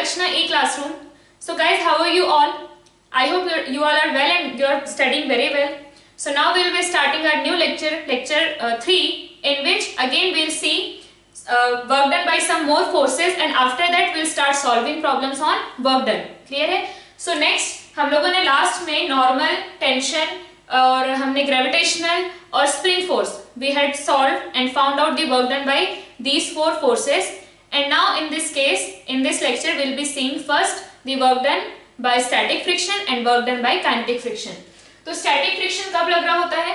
Lakshana E-Classroom. So guys, how are you all? I hope you all are well and you are studying very well. So now we will be starting our new lecture 3, in which again we will see work done by some more forces, and after that we will start solving problems on work done. Clear है? So next हम लोगों ने last में normal, tension और हमने gravitational और spring force we had solved and found out the work done by these 4 forces. And now in this case, in this lecture we will be seeing first the work done by static friction and work done by kinetic friction. तो static friction कब लग रहा होता है?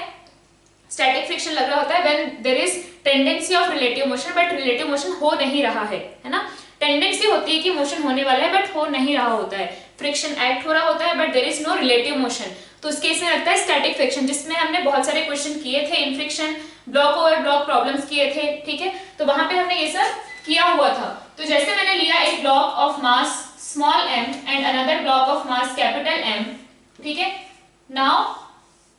Static friction लग रहा होता है when there is tendency of relative motion but relative motion हो नहीं रहा है ना? टेंडेंसी होती है कि मोशन होने वाला है बट हो नहीं रहा होता है, फ्रिक्शन एक्ट हो रहा होता है but there is no relative motion. तो उस केस में लगता है स्टैटिक फ्रिक्शन, जिसमें हमने बहुत सारे क्वेश्चन किए थे इन friction, block over block problems किए थे. ठीक है, तो वहां पे हमने ये सब किया हुआ था. तो जैसे मैंने लिया एक block of mass small m and another block of mass capital M. ठीक है, now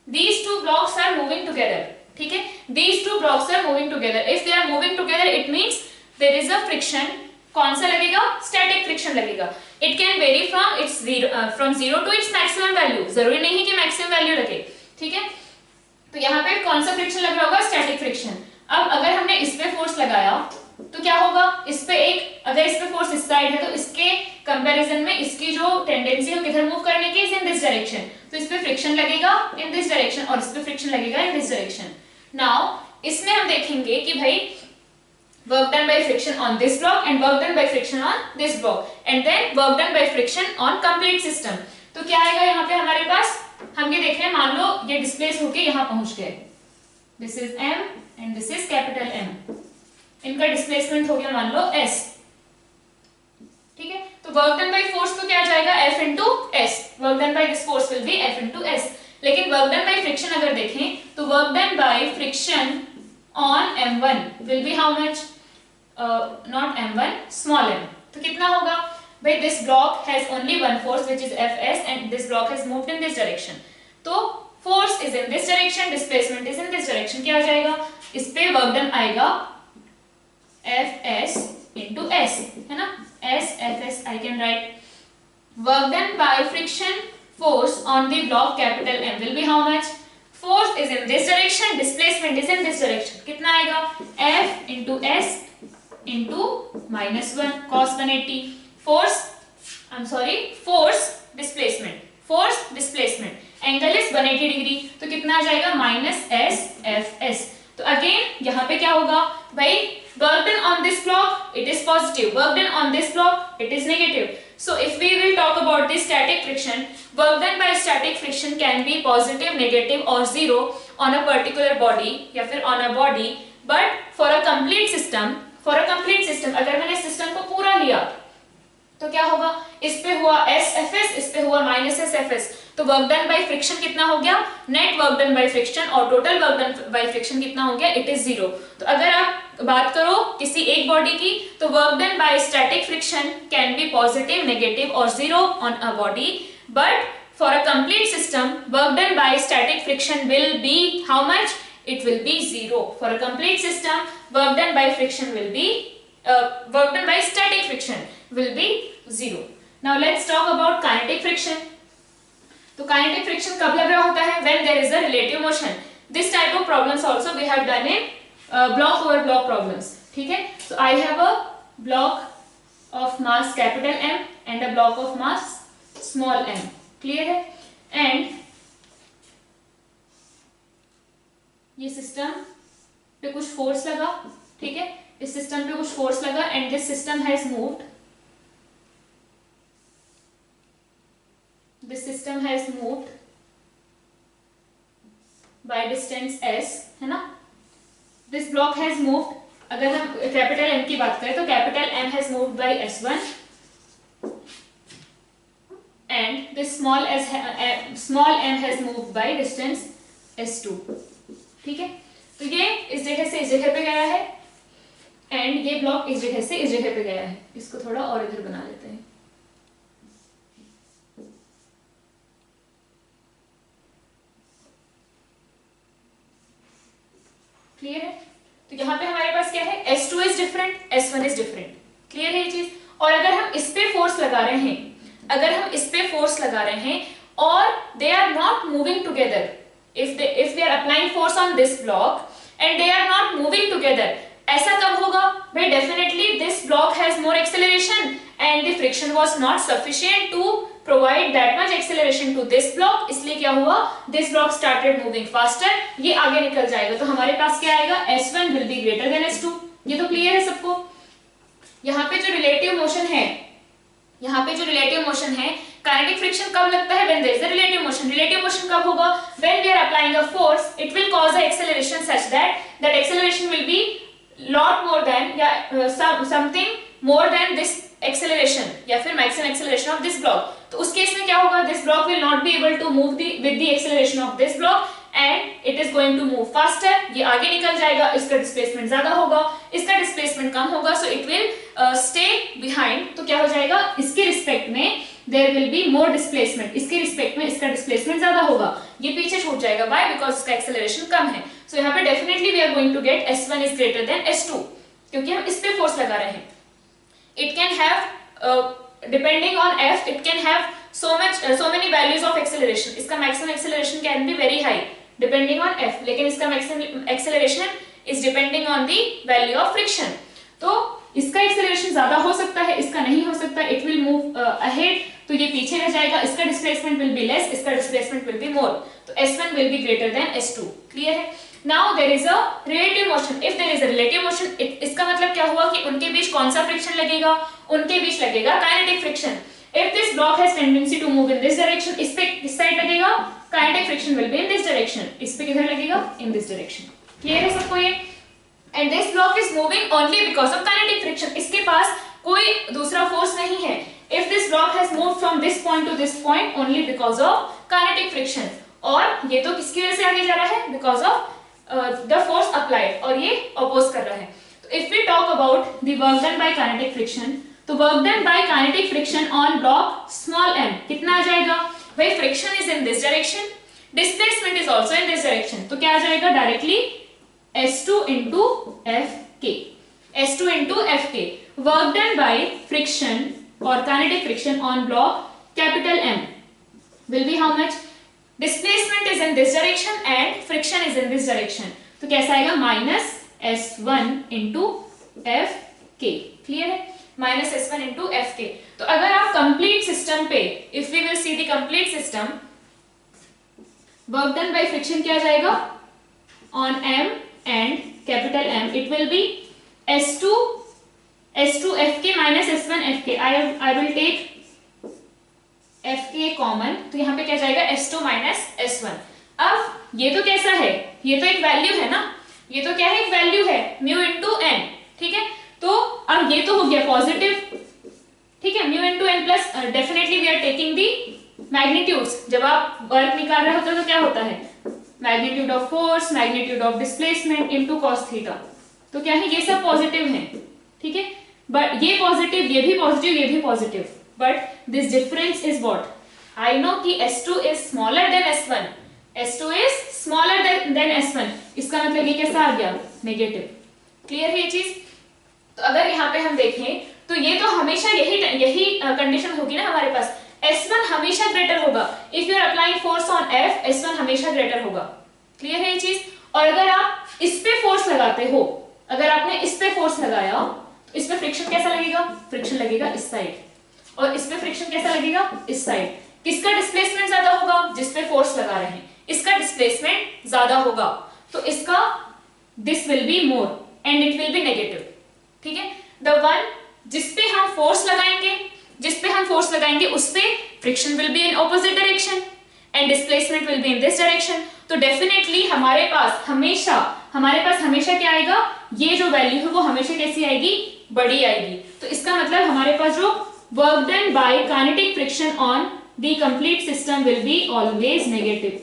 these two blocks are moving together. ठीक है, these two blocks are moving together. If they are moving together it means there is a friction. कौन सा लगेगा? Static friction लगेगा. It can vary from zero to its maximum value. जरूरी नहीं है कि मैक्सिमम वैल्यू लगे. ठीक है, तो यहाँ पे कौन सा फ्रिक्शन लग रहा होगा? Static friction. अब अगर हमने इस पे फोर्स लगाया तो क्या होगा? इस पे अगर इस पे फोर्स इस साइड है तो इसके कंपैरिजन में इसकी जो टेंडेंसी है किधर मूव करने की, इज इन दिस डायरेक्शन. तो इस पे फ्रिक्शन लगेगा इन दिस डायरेक्शन और इस पे फ्रिक्शन लगेगा इन दिस डायरेक्शन. नाउ इसमें हम देखेंगे कि भाई work done by friction on this block and work done by friction on this block and then work done by friction on complete system. तो क्या आएगा यहाँ पे हमारे पास? हम ये देख रहे हैं, मान लो ये डिस्प्लेस होके यहाँ पहुंच गए. This is M and this is capital M. इनका डिस्प्लेसमेंट हो गया मान लो S. ठीक है, तो वर्क डन बाय फोर्स तो क्या जाएगा? F into S. Work done by this force will B F into S. लेकिन वर्क डन बाय फ्रिक्शन अगर देखें तो work done by friction on M1 will be how much? Not M1, small m. तो कितना होगा भाई? this block has only one force which is Fs and this block has moved in this direction. तो force is in this direction, displacement is in this direction. क्या आ जाएगा? इस पे वर्क डन आएगा Fs into S, है ना? S Fs I can write. Work done by friction force on the block capital M will be how much? Force is in this direction, displacement is in this direction. कितना आएगा? F into S into -1 cos 180. Force displacement. Angle is 180 degree. तो कितना आ जाएगा? -S Fs. तो again यहाँ पे क्या होगा भाई? Work done on this block it is positive. Work done on this block it is negative. So if we will talk about the static friction, work done by static friction can be positive, negative or zero on a particular body या फिर on a body. But for a complete system अगर मैंने system को पूरा लिया तो क्या होगा? इस पे हुआ SFS, इस पे हुआ -SFS. तो वर्क डन बाय फ्रिक्शन कितना हो गया? Net work done by friction और total work done by friction कितना हो गया? It is 0. तो अगर आप बात करो किसी एक बॉडी की तो work done by static friction can be positive, negative और 0 on a body. But for a complete system work done by static friction will be how much? It will be 0. For a complete system, work done by friction will be work done by static friction will be 0. Now let's talk about kinetic friction. तो kinetic friction कब लग रहा होता है? When there is a relative motion. This type of problems also we have done in block over block problems. ठीक है? So I have a block of mass capital M and a block of mass small m. Clear है? And ये system पे कुछ force लगा. ठीक है, इस सिस्टम पे कुछ फोर्स लगा and this system has moved. This system has moved by distance s, है ना? This block has moved. अगर हम कैपिटल M की बात करें तो capital M has moved by s1 and this small m has moved by distance s2. ठीक है, तो ये इस जगह से इस जगह पे गया है एंड ये ब्लॉक इस जगह से इस जगह पे गया है. इसको थोड़ा और इधर बना लेते हैं. क्लियर है? तो यहाँ पे हमारे पास क्या है? S2 is different, S1 is different. Clear है ये चीज? और अगर हम इस पे फोर्स लगा रहे हैं, अगर हम इस पे फोर्स लगा रहे हैं और they are not moving together, if they are applying force on this block and they are not moving together, ऐसा कब होगा भाई? definitely this block has more acceleration and the friction was not sufficient to provide that much acceleration to this block, इसलिए क्या हुआ? this block started moving faster, ये आगे निकल जाएगा। तो हमारे पास क्या आएगा? S1 will be greater than S2। ये तो क्लियर है सबको? यहाँ पे जो रिलेटिव मोशन है, यहाँ पे जो रिलेटिव मोशन है, काइनेटिक फ्रिक्शन कब लगता है? when there is a relative motion। relative motion कब होगा? when we are applying a force, it will cause a acceleration such that that acceleration will be lot more than या something more than this acceleration या फिर maximum acceleration of this block। तो उस case में क्या होगा? this block will not be able to move with the acceleration of this block and it is going to move faster। ये आगे निकल जाएगा, इसका डिस्प्लेसमेंट ज्यादा होगा, इसका डिस्प्लेसमेंट कम होगा, so it will stay behind। तो क्या हो जाएगा? इसके रिस्पेक्ट में there will be more displacement, इसके रिस्पेक्ट में इसका डिस्प्लेसमेंट ज्यादा होगा, ये पीछे छूट जाएगा। Why? Because इसका एक्सेलरेशन कम है। So यहाँ पे definitely we are going to get S1 is greater than S2 क्योंकि हम इस पे फोर्स लगा रहे हैं। It can have depending on F, it can have so many values of acceleration। इसका maximum acceleration can be very high depending on F, लेकिन इसका maximum acceleration is depending on the value of friction। तो इसका acceleration ज्यादा हो सकता है, इसका नहीं हो सकता, इट विल मूव अहेड, तो ये पीछे रह जाएगा, इसका डिस्प्लेसमेंट विल बी लेस, इसका डिस्प्लेसमेंट विल बी मोर, तो S1 will be greater than S2। Clear है? Now there is a relative motion. If there is a relative motion, इसका मतलब क्या हुआ कि उनके बीच कौन सा फ्रिक्शन लगेगा? उनके बीच लगेगा kinetic friction. If this block has tendency to move in this direction, इस पे किस साइड लगेगा? Kinetic friction will be in this direction. इस पे किधर लगेगा? इन दिस डायरेक्शन। क्लियर है सबको ये? And this block is moving only because of kinetic friction। इसके पास कोई दूसरा फोर्स नहीं है। If this block has moved from this point to this point only because of kinetic friction, और ये तो किसकी वजह से आगे जा रहा है? Because of the force applied, और ये oppose कर रहा है। तो if we talk about the work done by kinetic friction, तो work done by kinetic friction on block small m कितना आ जाएगा? भाई friction is in this direction, displacement is also in this direction, तो क्या आ जाएगा? Directly S2 into Fk, S2 into Fk, work done by friction or kinetic friction on block capital M will be how much? Displacement is in this direction and friction is in this direction, तो कैसा आएगा? minus S1 into Fk। Clear है? minus S1 into Fk। तो अगर आप complete system पे, if we will see the complete system, work done by friction क्या जाएगा? on M and capital M, it will be S2 Fk minus S1 Fk। I will take Fk common, तो यहाँ पे क्या जाएगा? S2 minus S1। अब ये तो कैसा है? ये तो एक वैल्यू है ना, ये तो क्या है? एक वैल्यू है म्यू इंटू एन। ठीक है, तो अब ये तो हो गया पॉजिटिव, ठीक है, mu into N plus definitely we are taking the magnitudes. जब आप वर्क निकाल रहे होते हो तो क्या होता है? Magnitude of force, magnitude of displacement into cos theta. तो क्या है? ये सब पॉजिटिव हैं, ठीक है, बट ये पॉजिटिव, ये भी पॉजिटिव, ये भी positive, but this difference is what? I know कि S2 is smaller than S1, S2 is smaller than S1, इसका मतलब ये कैसा आ गया? नेगेटिव। क्लियर है ये चीज? तो अगर यहाँ पे हम देखें तो ये तो हमेशा यही कंडीशन होगी ना हमारे पास, S1 हमेशा ग्रेटर होगा। If you are applying force on F, S1 हमेशा ग्रेटर होगा। क्लियर है ये चीज? और अगर आप इस पे फोर्स लगाते हो, अगर आपने इस पे फोर्स लगाया तो इस पे फ्रिक्शन कैसा लगेगा? फ्रिक्शन लगेगा इस साइड, और इस पे फ्रिक्शन कैसा लगेगा? इस साइड। किसका डिस्प्लेसमेंट ज्यादा होगा? जिस पे फोर्स लगा रहे हैं, इसका डिस्प्लेसमेंट ज्यादा होगा, तो इसका this will be more and it will be negative. ठीक है, द वन जिस पे हम फोर्स लगाएंगे उस पे friction will be in opposite direction and displacement will be in this direction. तो डेफिनेटली हमारे पास हमेशा क्या आएगा? ये जो वैल्यू है वो हमेशा कैसी आएगी? बड़ी आएगी। तो इसका मतलब हमारे पास जो work done by kinetic friction on the complete system will be always negative.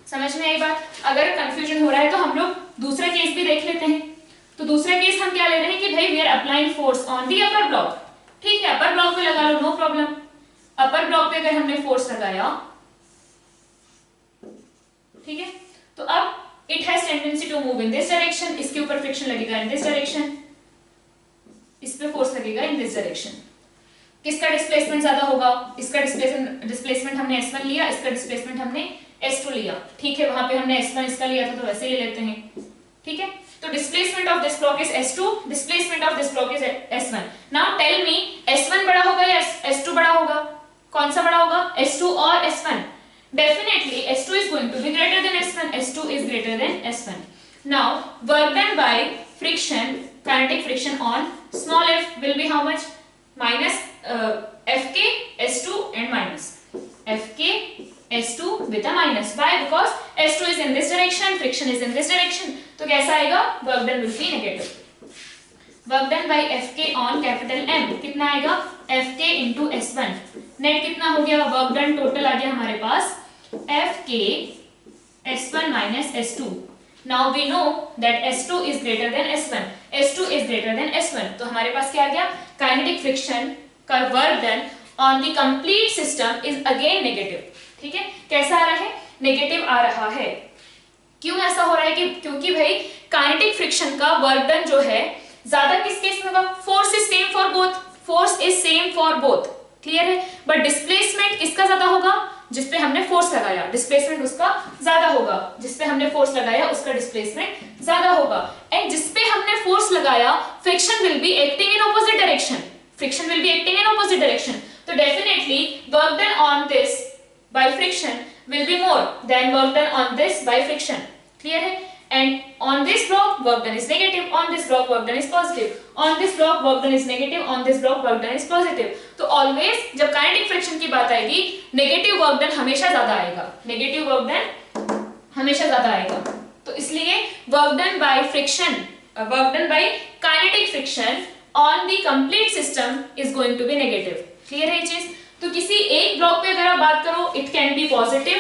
समझ में आई बात? अगर कंफ्यूजन हो रहा है तो हम लोग दूसरा केस भी देख लेते हैं। तो दूसरा केस हम क्या ले रहे हैं कि भाई we are applying force on the upper block. ठीक है, अपर ब्लॉक पे लगा लो, नो प्रॉब्लम। अपर ब्लॉक पे अगर हमने फोर्स लगाया, ठीक है, तो अब it has tendency to move in this direction, इसके ऊपर फ्रिक्शन लगेगा इन दिस डायरेक्शन, इस पे फोर्स लगेगा इन दिस डायरेक्शन। किसका डिस्प्लेसमेंट ज्यादा होगा? इसका डिस्प्लेसमेंट हमने s1 लिया, इसका डिस्प्लेसमेंट हमने s2 लिया, ठीक है। वहां पे हमने s1 इसका लिया था तो वैसे ही ले लेते हैं, ठीक है। तो displacement of this block is s2, displacement of this block is s1। Now tell me s1 बड़ा होगा या s2 बड़ा होगा? कौन सा बड़ा होगा? s2 और s1? Definitely s2 is going to be greater than s1. s2 is greater than s1. Now work done by friction, kinetic friction on small f will be how much? Minus fk s2 and minus fk s2 with a minus. Why? Because s2 is in this direction, friction is in this direction. तो कैसा आएगा? Work done will be negative. Work done by fk on capital M कितना आएगा? fk into s1. Net कितना हो गया? Work done total आ गया हमारे पास fk s1 minus s2. Now we know that s2 is greater than s1. s2 is greater than s1. तो हमारे पास क्या आ गया? काइनेटिक फ्रिक्शन का work done on the complete system is again negative, ठीक है। कैसा आ रहा है? नेगेटिव आ रहा है। क्यों ऐसा हो रहा है? कि क्योंकि भाई काइनेटिक फ्रिक्शन का वर्क डन जो है ज्यादा किस केस में होगा? Force is same for both, force is same for both, clear है। बट डिस्प्लेसमेंट किसका ज्यादा होगा? जिसपे हमने फोर्स लगाया, डिस्प्लेसमेंट उसका ज्यादा होगा। जिसपे हमने फोर्स लगाया उसका डिस्प्लेसमेंट ज्यादा होगा। एंड जिसपे हमने फोर्स लगाया friction will be acting in opposite direction, friction will be acting in opposite direction. तो definitely work done on this by friction will be more than work done on this by friction, clear है। and on this block work done is negative, on this block work done is positive, on this block work done is negative, on this block work done is positive। तो always जब kinetic friction की बात आएगी negative work done हमेशा ज्यादा आएगा, negative work done हमेशा ज्यादा आएगा। तो इसलिए work done by friction, work done by kinetic friction on the complete system is going to be negative, clear है ये चीज। तो किसी एक ब्लॉक पे अगर आप बात करो it can be positive,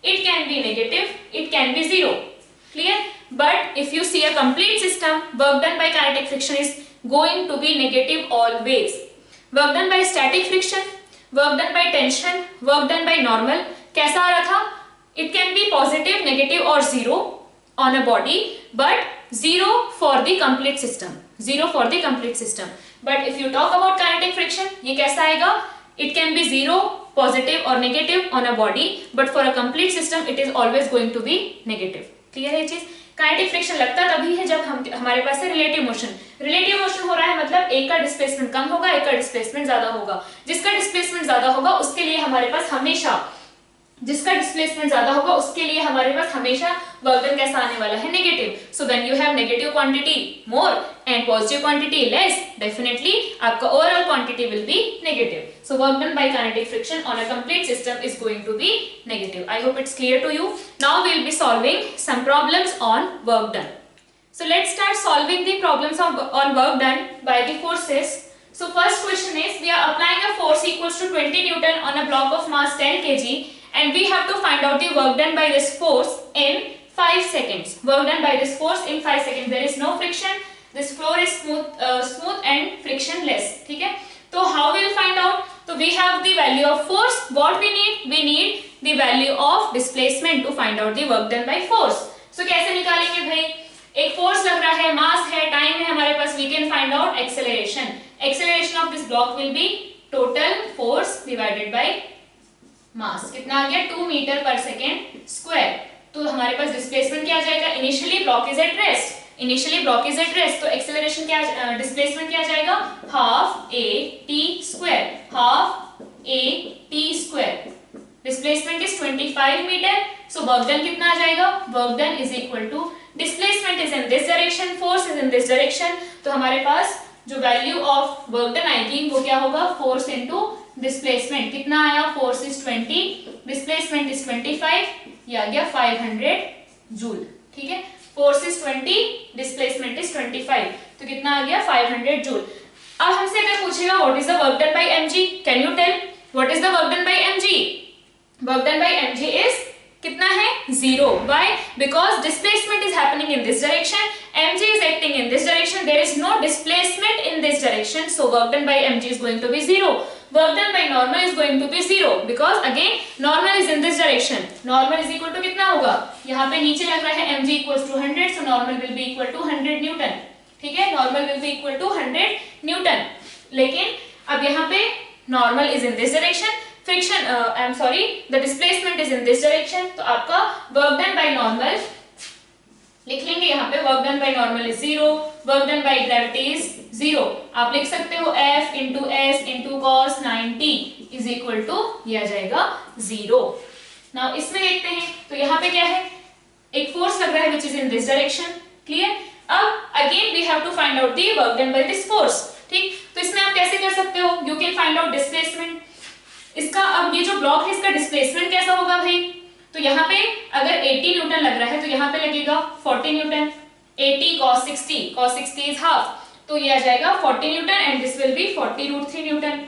it can be negative, it can be zero, clear. But if you see a complete system work done by kinetic friction is going to be negative always. Work done by static friction, work done by tension, work done by normal कैसा आ रहा था? It can be positive, negative और zero on a body, but zero for the complete system, zero for the complete system. But if you talk about kinetic friction ये कैसा आएगा? It can be zero, positive or negative on a body, but for a complete system it is always going to be negative. Clear है ये चीज। Kinetic friction लगता तभी है जब हमारे पास है रिलेटिव मोशन। रिलेटिव मोशन हो रहा है मतलब एक का डिस्प्लेसमेंट कम होगा, एक का डिस्प्लेसमेंट ज्यादा होगा। जिसका डिस्प्लेसमेंट ज्यादा होगा उसके लिए हमारे पास हमेशा, जिसका डिस्प्लेसमेंट ज्यादा होगा उसके लिए हमारे पास हमेशा वर्क डन कैसा आने वाला है? Negative. So when you have negative quantity more and positive quantity less, definitely आपका overall quantity will be negative. So work done by kinetic friction on a complete system is going to be negative. I hope it's clear to you. Now we will be solving some problems on work done. So let's start solving the problems on work done by the forces. So first question is, we are applying a force equals to 20 Newton on a block of mass 10 kg and we have to find out the work done by this force in 5 seconds. Work done by this force in 5 seconds. There is no friction. This floor is smooth and frictionless. ठीक है? तो how we will find out? So we have the value of force. What we need? We need the value of displacement to find out the work done by force. So कैसे निकालेंगे भाई? एक force लग रहा है, मास है, time है हमारे पास, we can find out acceleration. Acceleration of this block will be total force divided by mass. कितना आ गया? 2 मीटर पर सेकेंड स्क्वायर। तो हमारे पास डिस्प्लेसमेंट क्या आ जाएगा? Initially block is at rest, initially block is at rest, तो acceleration क्या, डिस्प्लेसमेंट क्या आ जाएगा? Half a t square, half a t square. Displacement is 25 metre, so work done कितना आ जाएगा? Work done is equal to displacement is in this direction, force is in this direction, तो हमारे पास जो वैल्यू ऑफ वर्क डन आएगी वो क्या होगा? Force into displacement. कितना आया? फोर्स इज 20, डिस्प्लेसमेंट इज 25, ये आ गया 500 जूल। ठीक है, फोर्स इज 20, डिस्प्लेसमेंट इज 25, तो कितना आ गया? 500 जूल। अब हमसे अगर पूछेगा what is the work done by mg, can you tell what is the work done by mg? Work done by mg is कितना है? 0. Why? Because displacement is happening in this direction, mg is acting in this direction, there is no displacement in this direction, so work done by mg is going to be 0. Work done by normal is going to be 0 because again normal is in this direction. Normal is equal to कितना होगा? यहाँ पे नीचे लग रहा है mg equals to 100, so normal will be equal to 100 Newton. ठीक है, normal will be equal to 100 Newton. लेकिन अब यहाँ पे normal is in this direction, friction I am sorry the displacement is in this direction, तो आपका work done by normal लिख लेंगे यहाँ पे, work done by normal is 0, work done by gravity is 0। आप लिख सकते हो F into S into cos 90 is equal to, ये आ जाएगा 0। नाउ इसमें देखते हैं, तो यहाँ पे क्या है, एक फोर्स लग रहा है which is in this direction, clear. अब again we have to find out the work done by this force, ठीक। तो इसमें आप कैसे कर सकते हो, you can find out displacement. इसका अब ये जो ब्लॉक है इसका डिस्प्लेसमेंट कैसा होगा भाई, तो यहाँ पे अगर 80 न्यूटन लग रहा है तो यहाँ पे लगेगा 40 न्यूटन, 80 cos 60 इज हाफ, तो ये आ जाएगा 40 Newton and this will be 40√3 Newton.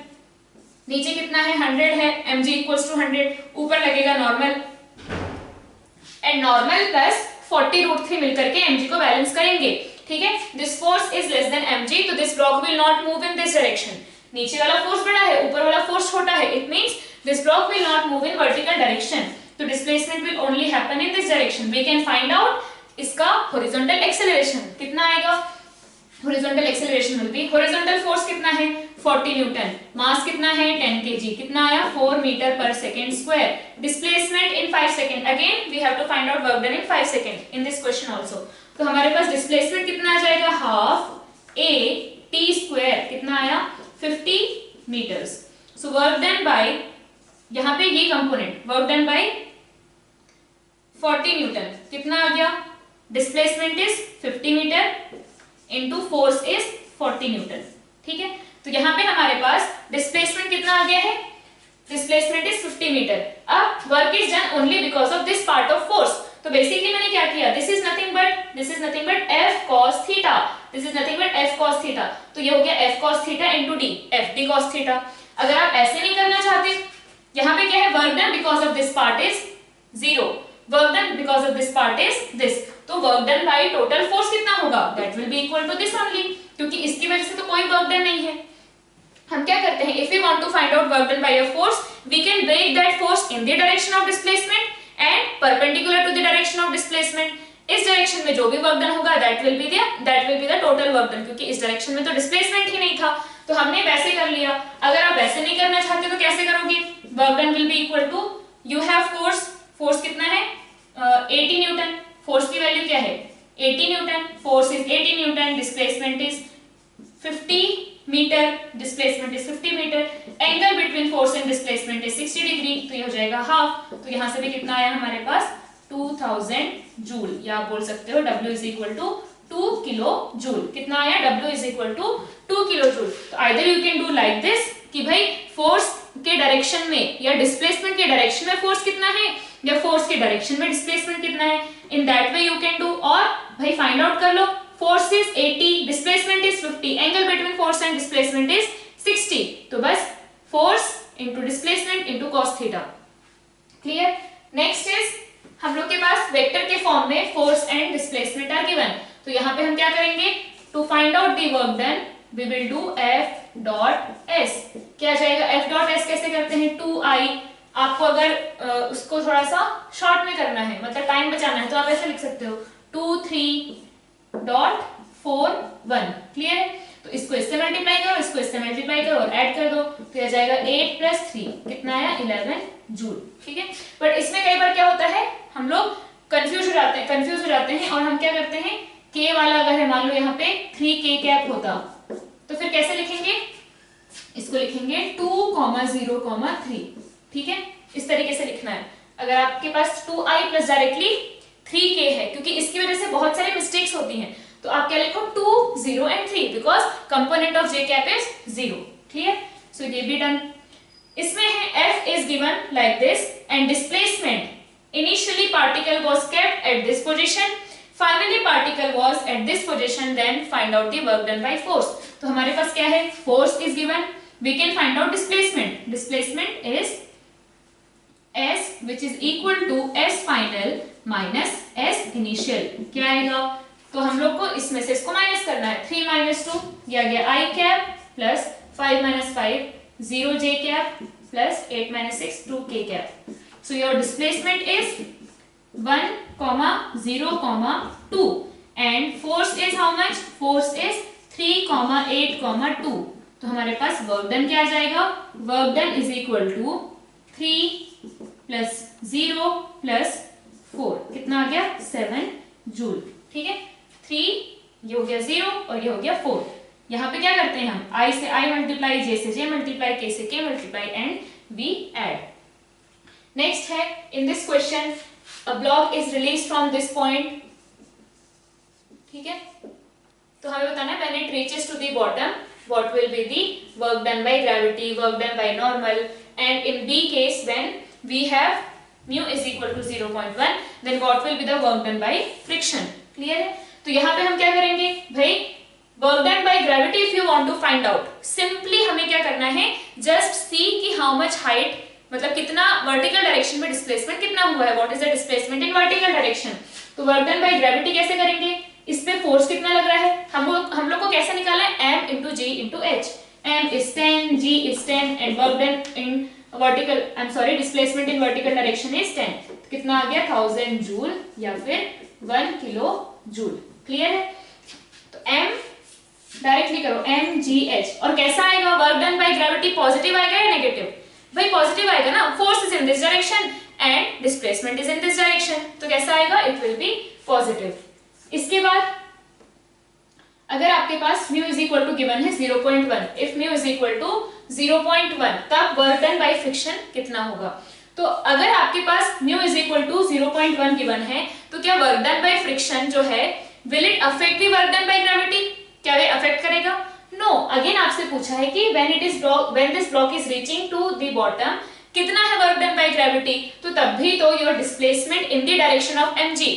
नीचे कितना है, 100 है, mg इक्वल्स टू 100, ऊपर लगेगा नॉर्मल एंड नॉर्मल प्लस 40√3 मिलकर के mg को बैलेंस करेंगे, ठीक है। This force is less than mg, तो this block will not move in this direction. नीचे वाला फोर्स बड़ा है, ऊपर वाला फोर्स छोटा है, it means this block will not move in vertical direction, तो displacement will only happen in this direction. We can find out इसका हॉरिजॉन्टल एक्सेलरेशन कितना आएगा, horizontal acceleration will be, horizontal force कितना है 40 न्यूटन, मास कितना है 10 kg, कितना आया 4 metre per second square, displacement in 5 second, again we have to find out work done in 5 second in this question also. तो हमारे पास डिस्प्लेसमेंट कितना आ जाएगा, हाफ a t स्क्वायर, कितना आया 50 metres. So work done by, यहाँ पे ये component work done by 40 newton कितना आ गया, displacement is 50 metre into force is 40 newton, ठीक है। तो यहाँ पे हमारे पास डिस्प्लेसमेंट कितना आ गया है, डिस्प्लेसमेंट इज 50 मीटर। अब work is done only because of this part of force, तो बेसिकली मैंने क्या किया, this is nothing but F cos theta, this is nothing but F cos theta, तो ये हो गया F cos theta into d, FD cos theta. अगर आप ऐसे नहीं करना चाहते, यहाँ पे क्या है, work done because of this part is 0, work done because of this part is this, तो work done by total force कितना होगा, that will be equal to this only, क्योंकि इसकी वजह से तो कोई वर्क डन नहीं है। हम क्या करते हैं, if we want to find out work done by a force, we can break that force in the direction of displacement and perpendicular to the direction of displacement. इस डायरेक्शन में जो भी वर्क डन होगा that will be the total work done, क्योंकि इस direction में तो displacement ही नहीं था, तो हमने वैसे कर लिया। अगर आप वैसे नहीं करना चाहते तो कैसे करोगे, work done will be equal to, you have force कितना है 80 न्यूटन, फोर्स की वैल्यू क्या है 80 newton, force is 80 newton, displacement is 50 metre, displacement is 50 metre, angle between force and displacement is 60 degree, तो ये हो जाएगा हाफ, तो यहाँ से भी कितना आया हमारे पास 2000 जूल, या आप बोल सकते हो W is equal to 2 kilo joule, कितना आया W is equal to 2 kilo joule. तो either you can do like this कि भाई फोर्स के डायरेक्शन में या डिस्प्लेसमेंट के डायरेक्शन में फोर्स कितना है या फोर्स के डायरेक्शन में डिस्प्लेसमेंट कितना है, in that way you can do, और भाई फाइंड आउट कर लो, force is 80, displacement is 50, angle between force and displacement is 60, तो बस force into displacement into cos theta, clear. Next is हम लोग के पास वेक्टर के फॉर्म में force and displacement are given, तो यहाँ पे हम क्या करेंगे, to find out the work done we will do F dot S, क्या जाएगा F डॉट S कैसे करते हैं, 2I, आपको अगर उसको थोड़ा सा शॉर्ट में करना है, मतलब टाइम बचाना है, तो आप ऐसे लिख सकते हो 2 3 डॉट 4 1, क्लियर। तो इसको इससे मल्टीप्लाई करो, इसको इससे मल्टीप्लाई करो और ऐड कर दो, तो यह जाएगा 8 + 3, कितना आया 11 जूल, ठीक है। बट इसमें कई बार क्या होता है, हम लोग कंफ्यूज हो जाते हैं और हम क्या करते हैं, K वाला अगर है मान लो यहाँ पे 3K कैप होता, तो फिर कैसे लिखेंगे, इसको लिखेंगे 2, 0, 3, ठीक है, इस तरीके से लिखना है। अगर आपके पास 2I प्लस डायरेक्टली 3K है, क्योंकि इसकी वजह से बहुत सारी मिस्टेक्स होती हैं, तो आप क्या लिखो 2, 0 and 3 because component of J cap is 0, clear. So ये भी डन। इसमें है F is given like this and displacement, initially particle was kept at this position, finally particle was at this position, then find out the work done by force। तो हमारे पास क्या है, force is given, we can find out displacement is S which is equal to S final minus S initial, क्या आएगा, तो हम लोग को इसमें से इसको माइनस करना है, 3 - 2 ये आ गया I cap plus 5 - 5 0 J cap plus 8 - 6 2K cap. So your displacement is 1, 0, 2 and force is how much? Force is 3, 8, 2. तो हमारे पास वर्क डन क्या आ जाएगा, work done is equal to 3 plus 0 plus 4, कितना आ गया 7 जूल। ठीक है, 3 ये हो गया 0 और ये हो गया 4। यहाँ पे क्या करते हैं हम, i से i मल्टीप्लाई, j से j मल्टीप्लाई, k से k multiply and we add. Next है, in this question a block is release from this point. ठीक है, तो हमें बताना है when it reaches to the bottom what will be the work done by gravity, work done by normal, and in B case when we have mu is equal to 0.1 then what will be the work done by friction। Clear है, तो यहाँ पे हम क्या करेंगे भाई, work done by gravity if you want to find out, simply हमें क्या करना है, जस्ट सी कि हाउ मच हाइट, मतलब कितना वर्टिकल डायरेक्शन में डिस्प्लेसमेंट कितना हुआ है, what is the displacement in vertical direction. तो वर्क डन बाय ग्रेविटी कैसे करेंगे, इस पे फोर्स कितना लग रहा है, हम लोग को कैसे निकालना है, m into g into h, m is 10, g is 10 and work done in vertical, I am sorry, displacement in vertical direction is 10, कितना आ गया 1000 जूल या फिर 1 किलो जूल। क्लियर है, तो m डायरेक्टली करो mgh, और कैसा आएगा, work done by gravity positive आएगा या नेगेटिव, भाई पॉजिटिव आएगा ना, force is in this direction and displacement is in this direction, तो कैसा आएगा, इट विल बी पॉजिटिव। इसके बाद अगर आपके पास mu is equal to given है 0.1, इफ म्यू इज इक्वल टू 0.1 तब वर्क डन बाय फ्रिक्शन कितना होगा। तो अगर आपके पास mu is equal to 0.1 given है तो क्या वर्क डन बाय फ्रिक्शन जो है will it affect the work done by gravity, क्या वे अफेक्ट करेगा, नो। अगेन आपसे पूछा है कि when this block is reaching to the bottom कितना है वर्क डन बाय ग्रेविटी, तो तब भी तो your displacement in the direction of mg,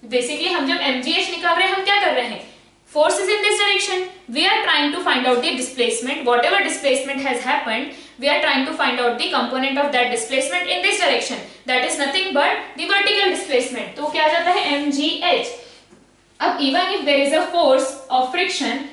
basically हम जब mgh निकाल रहे हैं हम क्या कर रहे हैं, force is in this direction, we are trying to find out the displacement, whatever displacement has happened we are trying to find out the component of that displacement in this direction, that is nothing but the vertical displacement, तो क्या आ जाता है mgh। अब even if there is a force of friction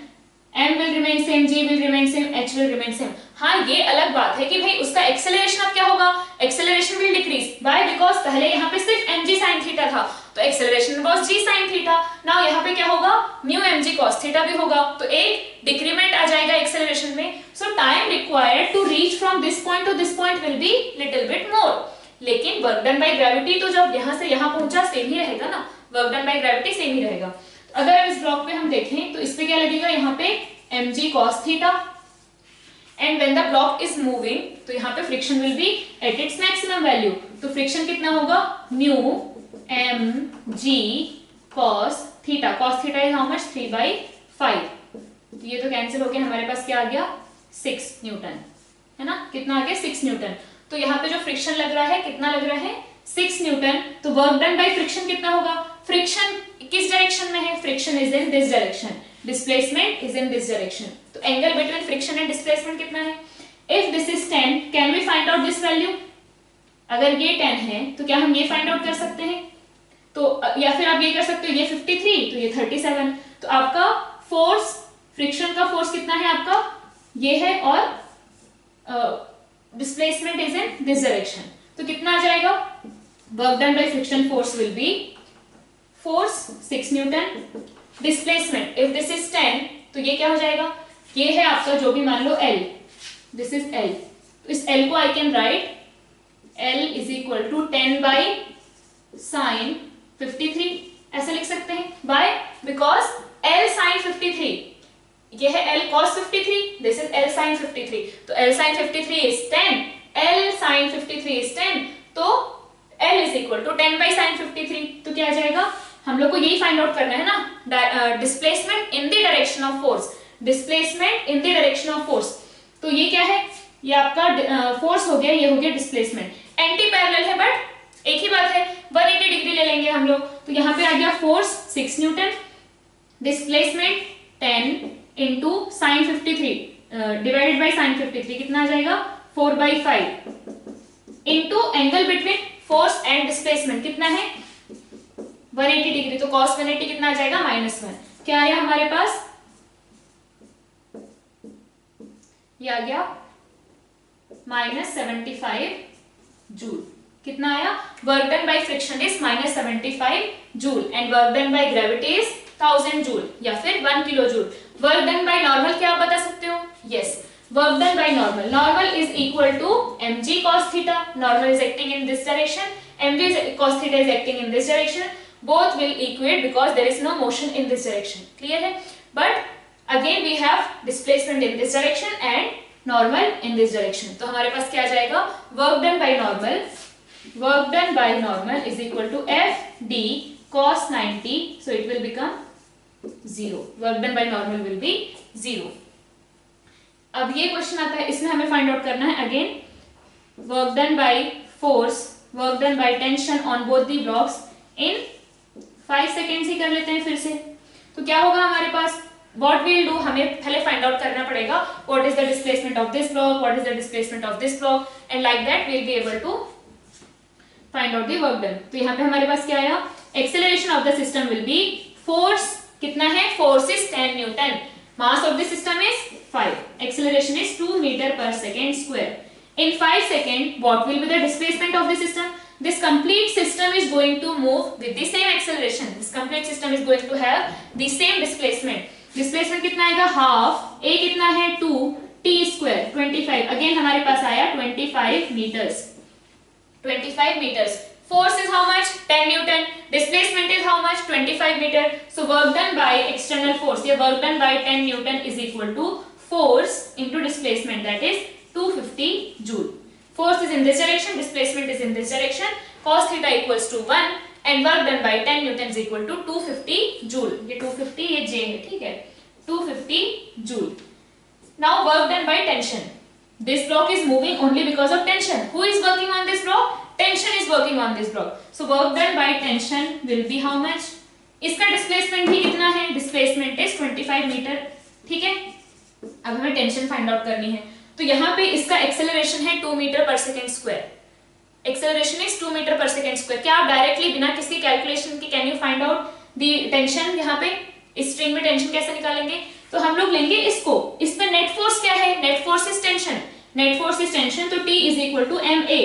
m will remain same, g will remain same, h will remain same। हाँ ये अलग बात है कि भाई उसका एक्सेलरेशन अब क्या होगा, acceleration will decrease, why, because पहले यहाँ पे सिर्फ mg sin थीटा था तो acceleration was g sin theta, now यहाँ पे क्या होगा, म्यू mg cos थीटा भी होगा, तो एक डिक्रीमेंट आ जाएगा एक्सेलरेशन में। So time required to reach from this point to this point will be little bit more, लेकिन वर्क डन बाय ग्रेविटी तो जब यहाँ से यहाँ पहुंचा सेम ही रहेगा ना, work done by gravity same ही रहेगा। अगर इस ब्लॉक पे हम देखें तो इस पे क्या लगेगा, यहाँ पे mg cos theta, and when the block is moving तो यहाँ पे friction will B at its maximum value, तो फ्रिक्शन कितना होगा, mu mg cos theta, cos theta is how much 3/5, तो ये तो कैंसिल हो गया, हमारे पास क्या आ गया 6 न्यूटन, है ना, कितना आ गया 6 न्यूटन। तो यहाँ पे जो फ्रिक्शन लग रहा है कितना लग रहा है 6 न्यूटन, तो वर्क डन बाय फ्रिक्शन कितना होगा, फ्रिक्शन किस डायरेक्शन में है, friction is in this direction, displacement is in this direction, तो angle between friction and displacement कितना है, if this is 10 can we find out this value, अगर ये 10 है तो क्या हम ये फाइंड आउट कर सकते हैं, तो या फिर आप ये कर सकते हो, ये 53 तो ये 37, तो आपका फोर्स, फ्रिक्शन का फोर्स कितना है आपका, ये है, और displacement is in this direction, तो कितना आ जाएगा, work done by friction force will be force 6 Newton, displacement if this is 10 तो ये क्या हो जाएगा, ये है आपका जो भी मान लो L, दिस इज L, तो इस L को I can write L is equal to 10 by sine 53, ऐसे लिख सकते हैं, बाय बिकॉज L साइन 53, ये है L cos 53, this is L sin 53, तो L sin 53 is 10, L sin 53 is 10, तो L is equal to 10 by sin 53, तो क्या आ जाएगा, हम लोग को यही फाइंड आउट करना है ना, displacement in the direction of force, displacement in the direction of force, तो ये क्या है, ये आपका फोर्स हो गया, ये हो गया डिस्प्लेसमेंट, एंटी पैरेलल है बट एक ही बात है, 180 डिग्री ले लेंगे हम लोग, तो यहाँ पे आ गया force 6 Newton, displacement 10 into sine 53 divided by sine 53 कितना आ जाएगा 4/5 into angle between force and displacement कितना है 180 डिग्री, तो cos 180 कितना आ जाएगा -1, क्या आया हमारे पास, ये आ गया -75 जूल, कितना आया, work done by friction is -75 joule and work done by gravity is 1000 joule या फिर 1 kilo joule. Work done by normal क्या आप बता सकते हो, Yes, work done by normal. Normal is equal to mg cos theta. Normal is acting in this direction. mg cos theta is acting in this direction. Both will equate because there is no motion in this direction. Clear है? But again we have displacement in this direction and normal in this direction. तो हमारे पास क्या आ जाएगा? Work done by normal. Work done by normal is equal to f d cos 90. So it will become 0. Work done by normal will be 0. अब ये question आता है, इसमें हमें फाइंड आउट करना है again work done by force, work done by tension on both the blocks in 5 seconds ही कर लेते हैं फिर से। तो क्या होगा हमारे पास, व्हाट विल डू, हमें पहले फाइंड आउट करना पड़ेगा what is the displacement of this block, what is the displacement of this block, and like that we will be able to find out the work done. तो यहाँ पे हमारे पास क्या आया, acceleration of the system will be, force कितना है, force is 10 newton, mass of the system is 5, acceleration is 2 meter per second square. In 5 seconds, what will be the displacement of the system? This complete system is going to move with the same acceleration. This complete system is going to have the same displacement. Displacement कितना आएगा, half, a कितना है 2, t square 25. Again हमारे पास आया 25 meters. 25 meters. Force is how much? 10 Newton. Displacement is how much? 25 meter. So work done by external force, yeah, work done by 10 Newton is equal to force into displacement, that is 250 joule. Force is in this direction, displacement is in this direction. Cos theta equals to 1 and work done by 10 Newton is equal to 250 joule. ये 250 ये J है, ठीक है, 250 joule. Now work done by tension. This block is moving only because of tension. Who is working on this block? Tension is working on this block. So work done by tension will be how much? इसका displacement भी कितना है? Displacement is 25 meter. ठीक है? अब हमें tension find out करनी है। तो यहाँ पे इसका एक्सेलरेशन है 2 metre per second square. Acceleration is 2 metre per second square. क्या आप डायरेक्टली बिना किसी कैलकुलेशन के can you find out the tension? यहाँ पे इस स्ट्रिंग में टेंशन कैसे निकालेंगे? तो हम लोग लेंगे इसको, इस पे नेट फोर्स क्या है? Net force is tension, net force is tension, तो T is equal to ma,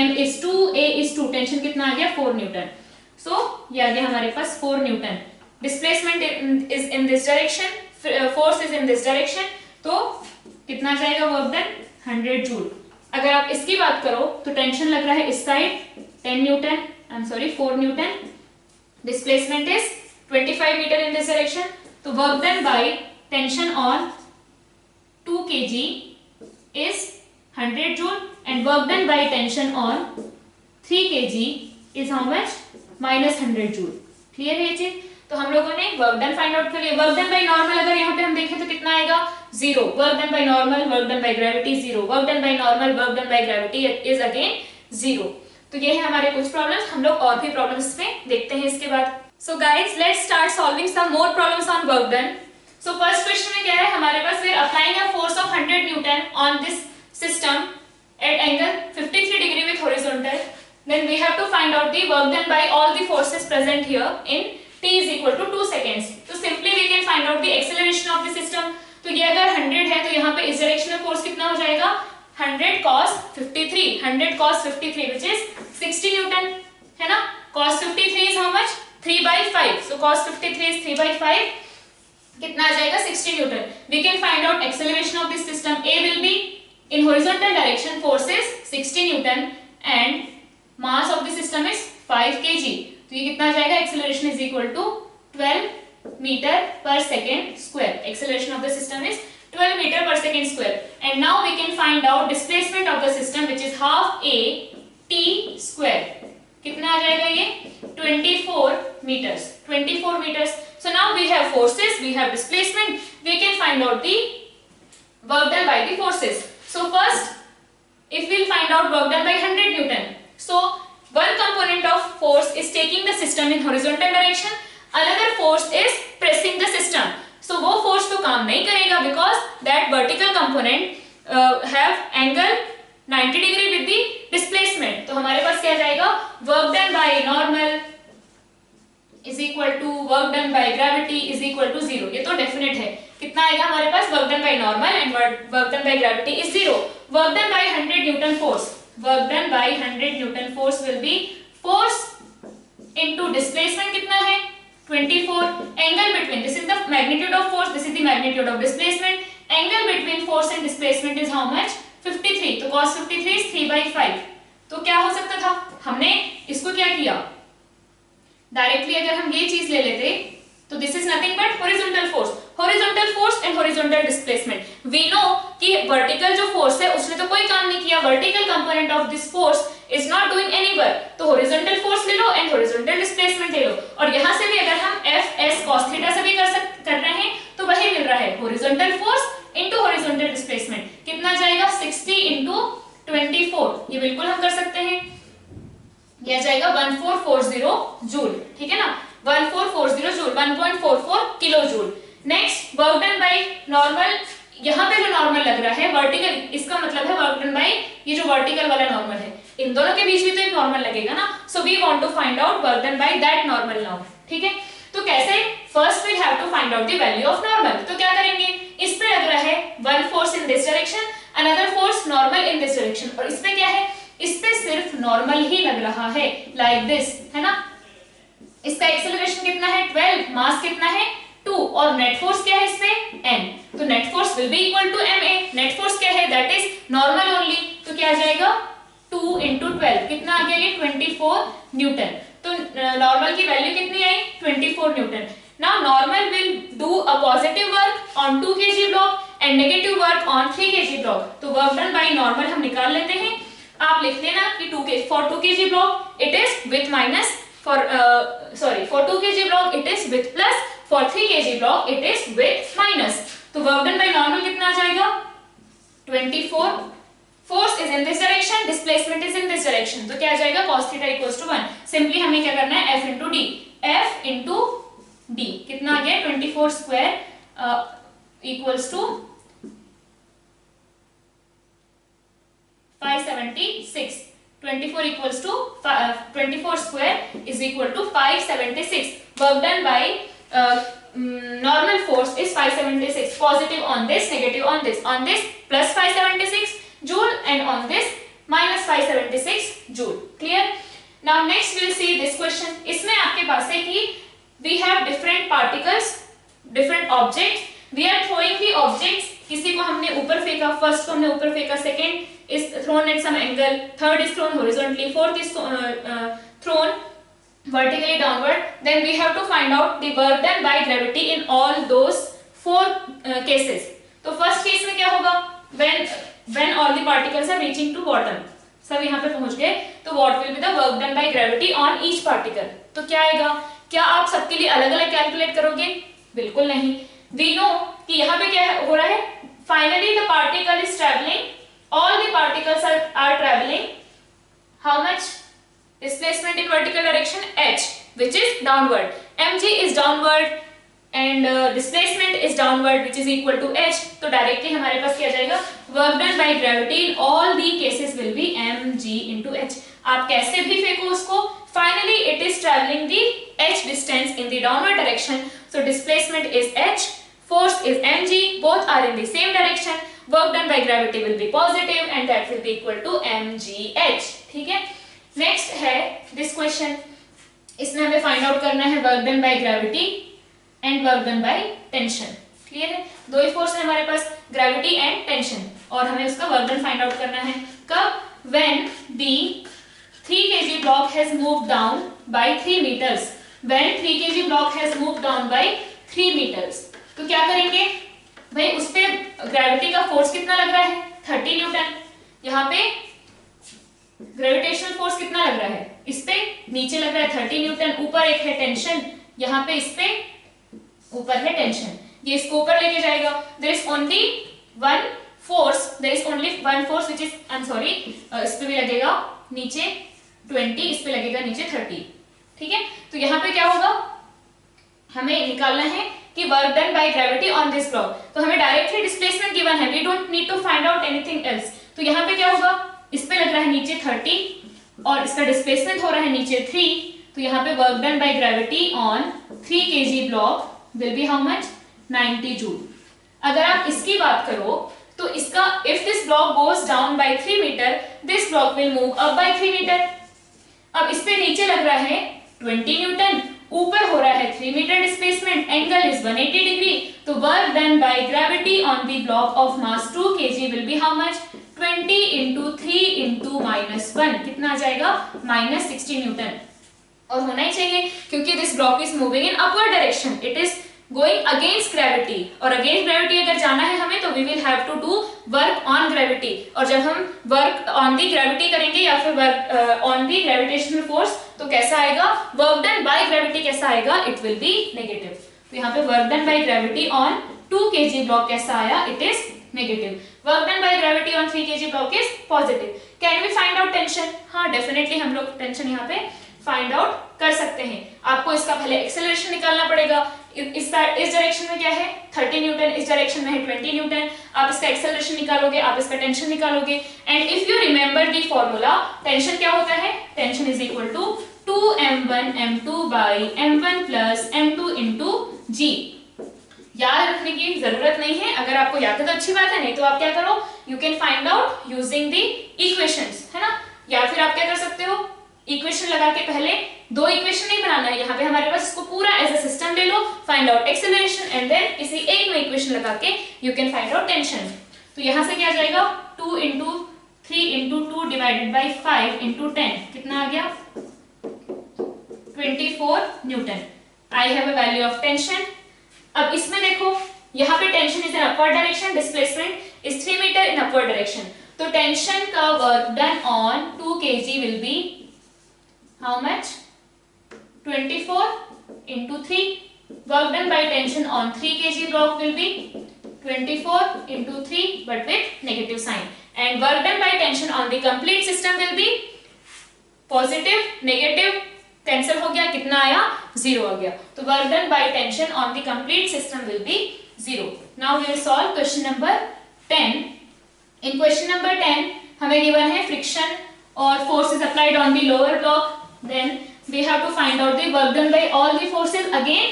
m is 2, a is 2, tension कितना आ गया 4 न्यूटन। सो ये आ गया हमारे पास 4 newton. Displacement is in this direction, force is in this direction, तो कितना जाएगा वर्क डन? 100 जूल। अगर आप इसकी बात करो तो टेंशन लग रहा है इस side 10 newton, I am sorry 4 newton, displacement is 25 meter in this direction, तो work done by tension on 2 kg is 100 joule and work done by tension on 3 kg is how much? minus 100 joule. Clear है ये चीज? तो हम लोगों ने work done find out कर लिया। वर्क डन बाय नॉर्मल अगर यहाँ पे हम देखें तो कितना आएगा? 0. Work done by normal, work done by gravity 0, work done by normal, work done by gravity is again 0। तो ये है हमारे कुछ प्रॉब्लम्स। हम लोग और भी प्रॉब्लम्स में देखते हैं इसके बाद। So guys let's start solving some more problems on work done. So first question में क्या है हमारे पास? We are applying a force of 100 Newton on this system at angle 53 degree with horizontal. Then we have to find out the work done by all the forces present here in t is equal to 2 seconds. So simply we can find out the acceleration of the system. तो ये अगर 100 है तो यहाँ पे इस direction में force कितना हो जाएगा? 100 cos 53, 100 cos 53 which is 60 Newton, है ना? Cos 53 is how much? 3/5. So cos 53 is 3/5. कितना आ जाएगा? 60 newton. We can find out acceleration of this system. A will be in horizontal direction, force is 60 newton and mass of the system is 5 kg। तो ये कितना आ जाएगा? Acceleration is equal to 12 meter per second square. Acceleration of the system is 12 meter per second square and now we can find out displacement of the system which is half a t square. कितना आ जाएगा ये? 24 meters, 24 meters. So now we have forces, we have displacement, we can find out the work done by the forces. So first, if we'll find out work done by 100 Newton, so one component of force is taking the system in horizontal direction, another force is pressing the system. So वो force तो काम नहीं करेगा because that vertical component have angle 90 degree with the displacement. तो हमारे पास क्या जाएगा? work done by normal is equal to work done by gravity is equal to 0. ये तो डेफिनेट है। कितना आएगा हमारे पास? work done by normal and work done by gravity is 0. work done by 100 Newton force, work done by 100 Newton force will be force into displacement कितना है? 24. angle between, this is the magnitude of force, this is the magnitude of displacement, angle between force and displacement is how much 53, तो cos 53 is 3/5। तो क्या हो सकता था, हमने इसको क्या किया, डायरेक्टली अगर हम ये चीज ले लेते तो this is nothing but horizontal force and horizontal displacement. We know कि वर्टिकल जो फोर्स है उसने तो कोई काम नहीं किया, vertical component of this force is not doing any work, तो हॉरिजॉन्टल फोर्स ले लो एंड हॉरिजॉन्टल डिस्प्लेसमेंट ले लो, और यहां से भी अगर हम एफ एस cos थीटा से भी कर रहे हैं तो वही मिल रहा है, horizontal force into horizontal displacement कितना जाएगा 60 इनटू 24, ये बिल्कुल हम कर सकते हैं, यह जाएगा 1440 जूल, ठीक है ना, 1440 joule, 1.44 kilo joule. Next work done by normal, यहाँ पे जो नॉर्मल लग रहा है वर्टिकल, इसका मतलब है वर्क डन बाय ये जो वर्टिकल वाला नॉर्मल है, इन दोनों के बीच भी तो एक नॉर्मल लगेगा ना, so we want to find out work done by that normal now, ठीक है। तो कैसे, first we have to find out the value of normal, तो क्या करेंगे, इस पे लग रहा है one force in this direction, another force normal in this direction, और इस पे क्या है, इस पे सिर्फ नॉर्मल ही लग रहा है, लाइक दिस, है ना। इसका एक्सेलरेशन कितना है 12, मास कितना है 2, और नेट फोर्स क्या है इस पे n, तो net force will be equal to ma, net force क्या है, दैट इज नॉर्मल ओनली, तो क्या आ जाएगा 2 into 12, कितना आ गया ये 24 न्यूटन, तो नॉर्मल की वैल्यू कितनी आई 24 Newton. Now normal will do a positive work on 2 kg block and negative work on 3 kg block, तो वर्क डन बाय नॉर्मल हम निकाल लेते हैं, आप लिख लेना कि 2 kg block it is with minus, for 2 kg block it is with plus, for 3 kg block it is with minus, तो वर्क डन बाय नॉर्मल कितना आ जाएगा 24, force is in this direction, displacement is in this direction, तो क्या आ जाएगा cos theta equals to 1, simply हमें क्या करना है f into d, f into d कितना आ गया 24 square equals to 576, 24 equals to 24 square is equal to 576. Work done by normal force is 576. Positive on this, negative on this. On this plus 576 joule and on this minus 576 joule. Clear? Now next we will see this question. इसमें आपके पास है कि we have different particles, different objects. We are throwing the objects. किसी को हमने ऊपर फेंका, first को हमने ऊपर फेंका, second is thrown at some angle, third is thrown horizontally, fourth is thrown vertically downward, then we have to find out the work done by gravity in all those 4 cases. तो first case में क्या होगा, when all the particles are reaching to bottom, सब यहाँ पे पहुंच गए, तो what will be the work done by gravity on each particle, तो क्या आएगा, क्या आप सबके लिए अलग अलग कैलकुलेट करोगे, बिल्कुल नहीं। we know कि यहाँ पे क्या हो रहा है, finally the particle is traveling, all the particles are traveling how much displacement in vertical direction h, which is downward, mg is downward and displacement is downward, which is equal to h, तो directly हमारे पास क्या जाएगा, work done by gravity in all the cases will be mg into h, आप कैसे भी फेंको उसको, finally it is traveling the h distance in the downward direction, so displacement is h, force is mg, both are in the same direction, work done by gravity will be positive and that will be equal to mgh, ठीक है। Next है this question, इसमें हमें find out करना है work done by gravity and work done by tension, clear है, दो ही force है हमारे पास, ग्रेविटी एंड टेंशन, और हमें उसका वर्क डन फाइंड आउट करना है कब, when the 3 kg block has moved down by 3 meters, when 3 kg block has moved down by 3 meters, तो क्या करेंगे भाई, उस पे ग्रेविटी का फोर्स कितना लग रहा है 30 न्यूटन, यहाँ पे ग्रेविटेशनल फोर्स कितना लग रहा है, इस पे नीचे लग रहा है 30 न्यूटन, ऊपर एक है टेंशन, यहाँ पे इस पे ऊपर है टेंशन, ये इसको ऊपर लेके जाएगा, there is only one force, there is only one force which is, I'm sorry, इस पे भी लगेगा नीचे 20, इस पे लगेगा नीचे 30, ठीक है। तो यहाँ पे क्या होगा, हमें निकालना है कि work done by gravity on this block, तो हमें डायरेक्टली डिस्प्लेसमेंट गिवन है, we don't need to find out anything else, तो यहाँ पे क्या होगा, इस पे लग रहा है नीचे 30 और इसका डिस्प्लेसमेंट हो रहा है नीचे 3, तो यहाँ पे work done by gravity on 3 kg block will be how much 90 joule. अगर आप इसकी बात करो तो इसका if this block goes down by 3 metre, this block will move up by 3 metre. अब इस पे नीचे लग रहा है 20 न्यूटन ऊपर हो रहा है 3 meter displacement, angle is 180 degree, तो work done by gravity on the block of mass 2 kg will be how much, 20 into 3 into -1, कितना आ जाएगा, -60 न्यूटन। और होना ही चाहिए क्योंकि this block is moving in upward direction, it is going against gravity, और अगेंस्ट ग्रेविटी अगर जाना है हमें तो we will have to do work on gravity, और जब हम वर्क ऑन दी ग्रेविटी करेंगे या फिर work on the gravitational force तो कैसा आएगा, वर्क डन बाय ग्रेविटी कैसा आएगा, इट विल बी नेगेटिव। तो यहाँ पे work done by gravity on 2 kg block कैसा आया, it is negative. Work done by gravity on 3 kg block is positive. Can we find out tension, हाँ definitely हम लोग टेंशन यहाँ पे फाइंड आउट कर सकते हैं। आपको इसका पहले एक्सेलरेशन निकालना पड़ेगा, इस डायरेक्शन में क्या है 30 न्यूटन, इस डायरेक्शन में है 20 न्यूटन, आप इसका एक्सेलरेशन निकालोगे, आप इसका टेंशन निकालोगे, and if you remember the formula, tension क्या होता है, tension is equal to 2m1 m2 by m1 plus m2 into g। याद रखने की जरूरत नहीं है, अगर आपको याद है तो अच्छी बात है, नहीं तो आप क्या करो, you can find out using the equations, है ना, या फिर आप क्या कर सकते हो, इक्वेशन लगा के पहले 2 इक्वेशन नहीं बनाना है, यहाँ पे हमारे पास इसको पूरा एज अ सिस्टम ले लो, find out acceleration and then किसी एक में इक्वेशन लगा के you can find out tension. तो यहाँ से क्या आ जाएगा, 2 into 3 into 2 divided by 5 into 10, कितना आ गया, 24 newton. I have a value of tension. अब इसमें देखो, यहाँ पे tension is in upward direction, displacement is 3 metre in upward direction, तो टेंशन का work done on 2 kg will be how much, 24 into 3, work done by tension on 3 kg block will be 24 into 3 but with negative sign, and work done by tension on the complete system will be positive, negative cancel हो गया, कितना आया, 0 आ गया, तो work done by tension on the complete system will be 0। now we will solve question number 10। in question number 10 हमें given है friction और force is applied on the lower block, then we have to find out the work done by all the forces again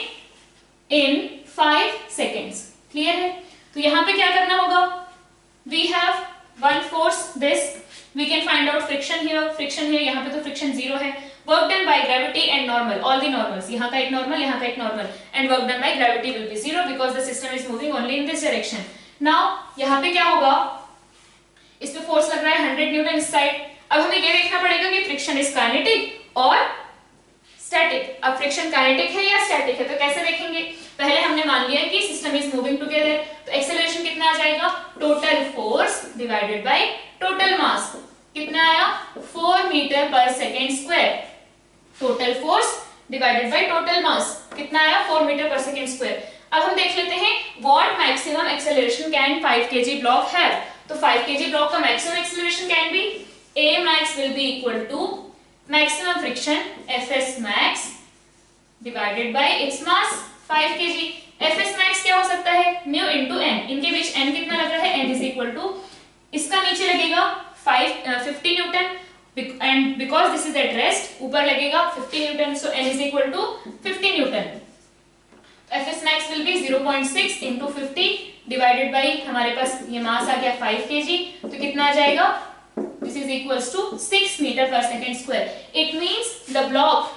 in 5 seconds। clear है, तो यहाँ पे क्या करना होगा, we have one force this, we can find out friction here, यहाँ पे तो friction 0 है, work done by gravity and normal, all the normals, यहाँ का एक normal, यहाँ का एक normal, and work done by gravity will be 0 because the system is moving only in this direction। now यहाँ पे क्या होगा, इस पे force लग रहा है 100 न्यूटन इस साइड। अब हमें ये देखना पड़ेगा कि फ्रिक्शन इज काइनेटिक और स्टैटिक। अब फ्रिक्शन काइनेटिक है या स्टैटिक है, तो कैसे देखेंगे, पहले हमने मान लिया कि सिस्टम इज मूविंग टुगेदर, तो एक्सेलरेशन कितना आ जाएगा, total force divided by total mass, कितना आया, 4 metre per second square, total force divided by total mass कितना आया, 4 मीटर पर सेकेंड स्क्वायर। अब हम देख लेते हैं what maximum acceleration can 5 kg block have, तो 5 kg ब्लॉक का maximum acceleration can be A max will be equal to maximum friction Fs max divided by its mass 5 kg। Fs max क्या हो सकता है, mu into n, इनके बीच n कितना लग रहा है, n is equal to, इसका नीचे लगेगा 50 Newton, and because this is at rest ऊपर लगेगा 50 Newton, so n is equal to 50 Newton. Fs max will be 0.6 into 50 divided by, हमारे पास ये मास आ गया 5 kg, तो कितना आ जाएगा, this is equals to 6 meter per second square। it means the block,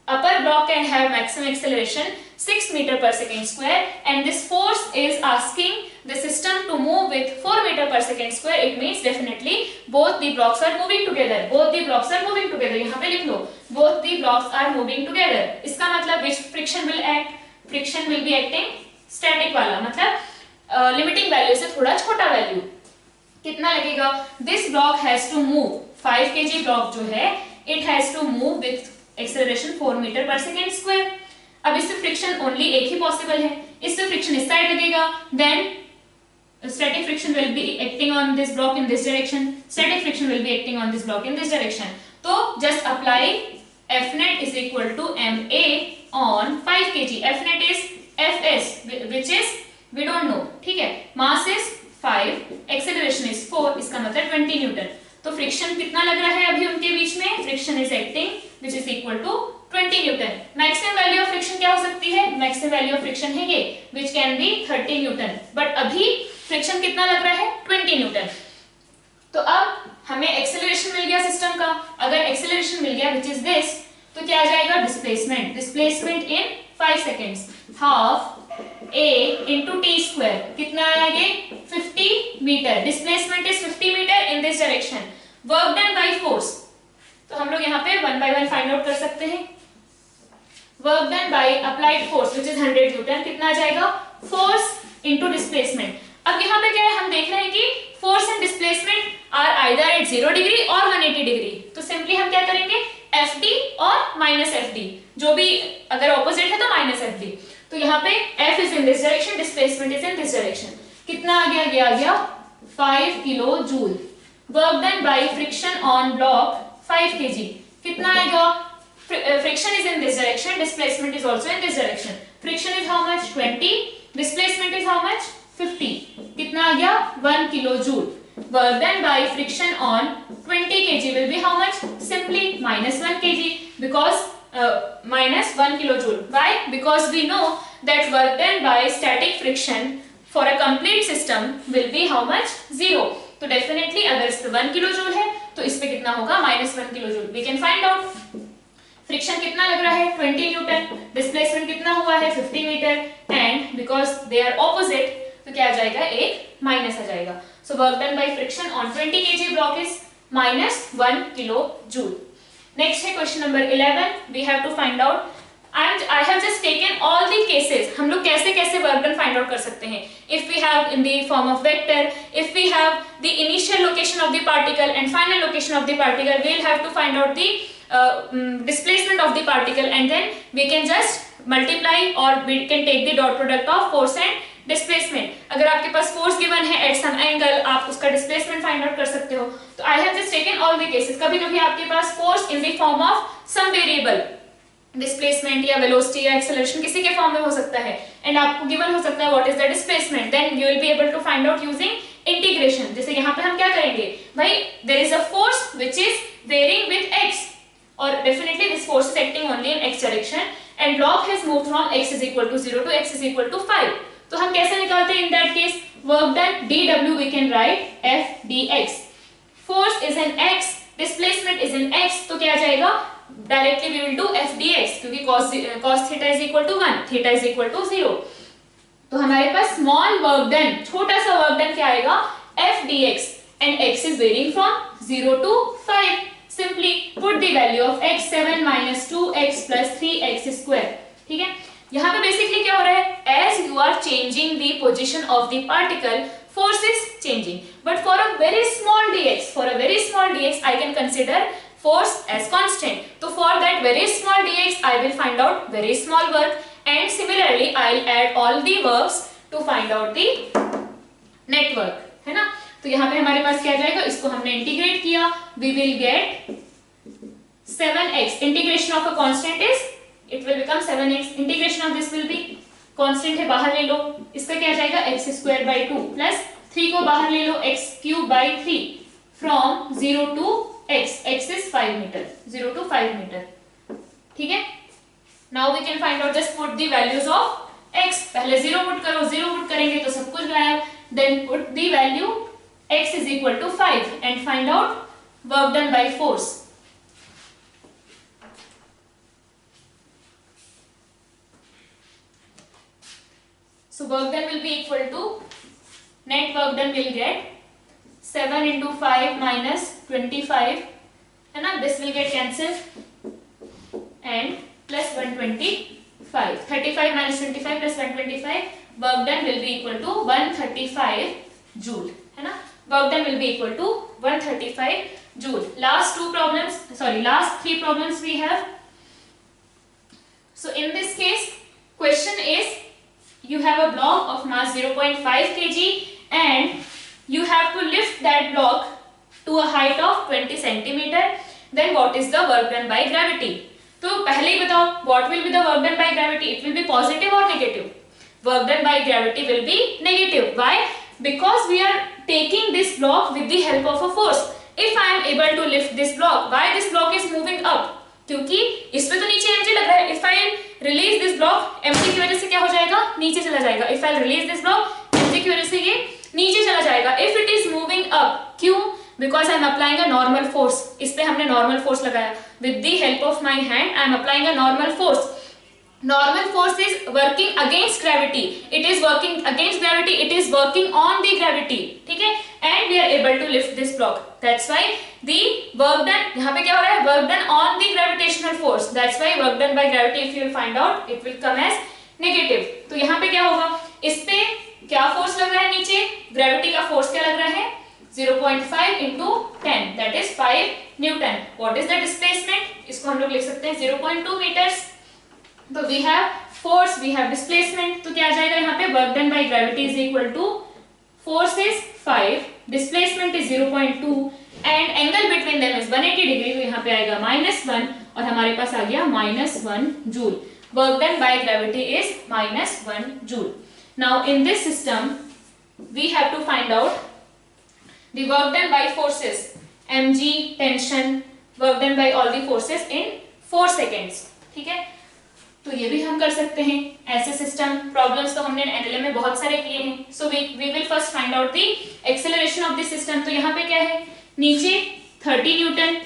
upper block can have maximum acceleration 6 meter per second square, and this force is asking the system to move with 4 meter per second square। it means definitely both the blocks are moving together, both the blocks are moving together, यहाँ पे लिख लो both the blocks are moving together। इसका मतलब which friction will act, friction will be acting static वाला, मतलब limiting value से थोड़ा छोटा वैल्यू, कितना लगेगा, this block has to move, 5 kg block जो है it has to move with acceleration 4 metre per second square. अब इससे फ्रिक्शन ओनली एक ही पॉसिबल है, इससे फ्रिक्शन इस साइड लगेगा, then static friction will be acting on this block in this direction, static friction will be acting on this block in this direction. तो just apply F net is equal to ma on 5 kg। F net is Fs which is we don't know, ठीक है, mass is 5, acceleration is 4, इसका मतलब 20 Newton. तो friction कितना लग रहा है अभी उनके बीच में, friction is acting which is equal to 20 newton. Maximum value of friction क्या हो सकती है, मैक्सिमम वैल्यू ऑफ फ्रिक्शन है ये which can be 30 Newton, but अभी फ्रिक्शन कितना लग रहा है, 20 न्यूटन। तो अब हमें एक्सेलरेशन मिल गया सिस्टम का, अगर एक्सेलरेशन मिल गया व्हिच इज दिस, तो क्या आ जाएगा displacement, displacement in 5 seconds, half a into T square, कितना आया ये 50 metre, displacement is 50 metre in this direction, work done by force, तो हम लोग यहाँ पे 1 by 1 फाइंड आउट कर सकते हैं, work done by applied force which is 100 Newton, कितना आ जाएगा फोर्स इंटू डिस्प्लेसमेंट। अब यहाँ पे क्या है, हम देख रहे हैं कि force and displacement are either at 0 degree और 180 डिग्री, तो सिंपली हम क्या करेंगे FD और माइनस FD, जो भी अगर ऑपोजिट है तो माइनस FD, तो यहाँ पे F is in this direction, displacement is in this direction, कितना आ गया, ये आ गया 5 kilo joule, work done by friction on block 5 kg, कितना आएगा, friction is in this direction, displacement is also in this direction, friction is how much 20, displacement is how much 50, कितना आ गया 1 kilo joule, work done by friction on 20 kg will be how much, simply minus 1 kg, because minus 1 kilojoule. Why? Because we know that work done by static friction for a complete system will be how much, 0, तो definitely अगर इस पे 1 kilojoule है तो इस पे कितना होगा minus 1 kilojoule, we can find out। Friction कितना लग रहा है 20 न्यूटन, डिस्प्लेसमेंट कितना हुआ है 50 metre, and because they are opposite तो क्या आ जाएगा, एक माइनस आ जाएगा, so work done by friction on 20 kg block is minus 1 kilojoule। Next है question number 11, we have to find out, and I have just taken all the cases, हम लोग कैसे कैसे work done find out कर सकते हैं, if we have in the form of vector, if we have the initial location of the particle and final location of the particle, we will have to find out the displacement of the particle, and then we can just multiply or we can take the dot product of force and displacement. अगर आपके पास force given है at some angle, आप उसका displacement find out कर सकते हो, तो I have just taken all the cases, कभी कभी आपके पास force in the form of some variable, displacement या वेलोसिटी या एक्सेलरेशन किसी के फॉर्म में हो सकता है, एंड आपको गिवन हो सकता है what is the displacement, then you will be able to find out using integration. जैसे यहाँ पे हम क्या करेंगे, भाई there is a force which is varying with x, और definitely this force is acting only in x direction, and block has moved from x is equal to 0 to x is equal to 5, तो हम कैसे निकालते हैं in that case, work done dw we can write f dx, force is in x, displacement is in x, तो क्या आ जाएगा, directly we will do f dx, क्योंकि cos theta is equal to 1, theta is equal to 0, तो हमारे पास small work done, छोटा सा work done क्या आएगा, f dx, and x is varying from 0 to 5, simply put the value of x, 7 minus 2x plus 3x square, ठीक है। यहाँ पे बेसिकली क्या हो रहा है, as you are changing the position of the particle, force is changing, but for a very small dx, for a very small dx I can consider force as constant, so for that very small dx I will find out very small work, and similarly I'll add all the works to find out the net work, है ना। तो यहाँ पे हमारे पास क्या आ जाएगा, इसको हमने इंटीग्रेट किया, we will get 7x, integration of a constant is it will become 7x, integration of this will be constant है, बाहर ले लो, इसका क्या आ जाएगा x square by 2 plus 3 को बाहर ले लो, x cube by 3 from 0 to x, x is 5 meter, 0 to 5 meter, ठीक है। now we can find out, just put the values of x, पहले 0 पुट करो, 0 पुट करेंगे तो सब कुछ गायब, then put the value x is equal to 5 and find out work done by force, so work done will be equal to, net work done will get 7 into 5 minus 25, है ना, this will get cancelled and plus 125, 35 minus 25 plus 125, work done will be equal to 135 joule, है ना, work done will be equal to 135 joule। last three problems we have, so in this case question is, you have a block of mass 0.5 kg and you have to lift that block to a height of 20 centimeter, then what is the work done by gravity, तो पहले ही बताओ what will be the work done by gravity, it will be positive or negative, work done by gravity will be negative, why, because we are taking this block with the help of a force, if I am able to lift this block, why this block is moving up, क्योंकि इसमें तो नीचे mg लग रहा है, if I release this block, mg की वजह से क्या हो जाएगा, नीचे चला जाएगा, if I release this block, mg की वजह से ये नीचे चला जाएगा, if it is moving up, क्यों, because I am applying a normal force. इस पे हमने नॉर्मल फोर्स लगाया. With the help of my hand I am applying a normal force. Normal force is working against gravity. It is working against gravity. It is working on the gravity. ठीक है? And we are able to lift this block. That's why the work done. यहाँ पे क्या हो रहा है? Work done on the gravitational force. That's why work done by gravity. If you will find out, it will come as negative. तो यहाँ पे क्या होगा? इस पे क्या फोर्स लग रहा है नीचे? ग्रेविटी का फोर्स क्या लग रहा है? 0.5 into 10. That is 5 Newton. What is the displacement? इसको हम लोग लिख सकते हैं 0.2 meters. तो we have force, we have displacement. तो क्या आ जाएगा यहाँ पे? Work done by gravity is equal to force is 5, displacement is 0.2 and angle between them is 180 degree. तो यहाँ पे आएगा -1 और हमारे पास आ गया -1 joule. Work done by gravity is -1 joule. Now in this system we have to find out the work done by forces, mg, tension, work done by all the forces in 4 seconds. ठीक है? तो ये भी हम कर सकते हैं. ऐसे सिस्टम प्रॉब्लम्स तो हमने एनएलएम में बहुत सारे किए हैं. So we will first find out the acceleration of the system. तो यहाँ पे क्या है? नीचे 30 न्यूटन,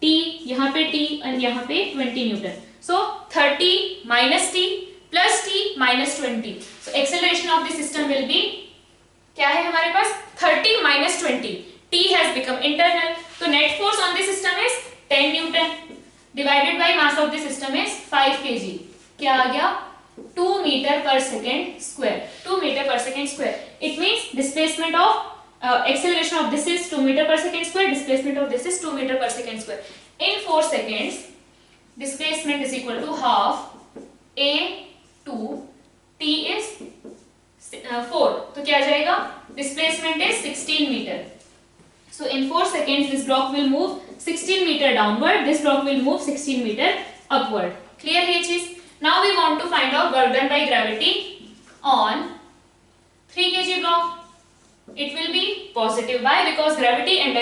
t यहाँ पे t और यहाँ पे 20 newton. So 30 minus t plus t minus 20. So acceleration of the system will be क्या है हमारे पास? 30 minus 20. t has become internal. तो net force on the system is 10 newton divided by mass of the system is 5 kg. क्या आ गया? 2 meter per second square. 2 meter per second square. It means displacement of acceleration of this is 2 meter per second square. Displacement of this is 2 meter per second square. In 4 seconds, displacement is equal to half a 2 t is 4. तो क्या आ जाएगा? Displacement is 16 meter. So in 4 seconds this block will move 16 meter downward. This block will move 16 meter upward. Clear है ये चीज? Now we want to find out work done by gravity on 3 kg block. It will be positive. Why? Because gravity and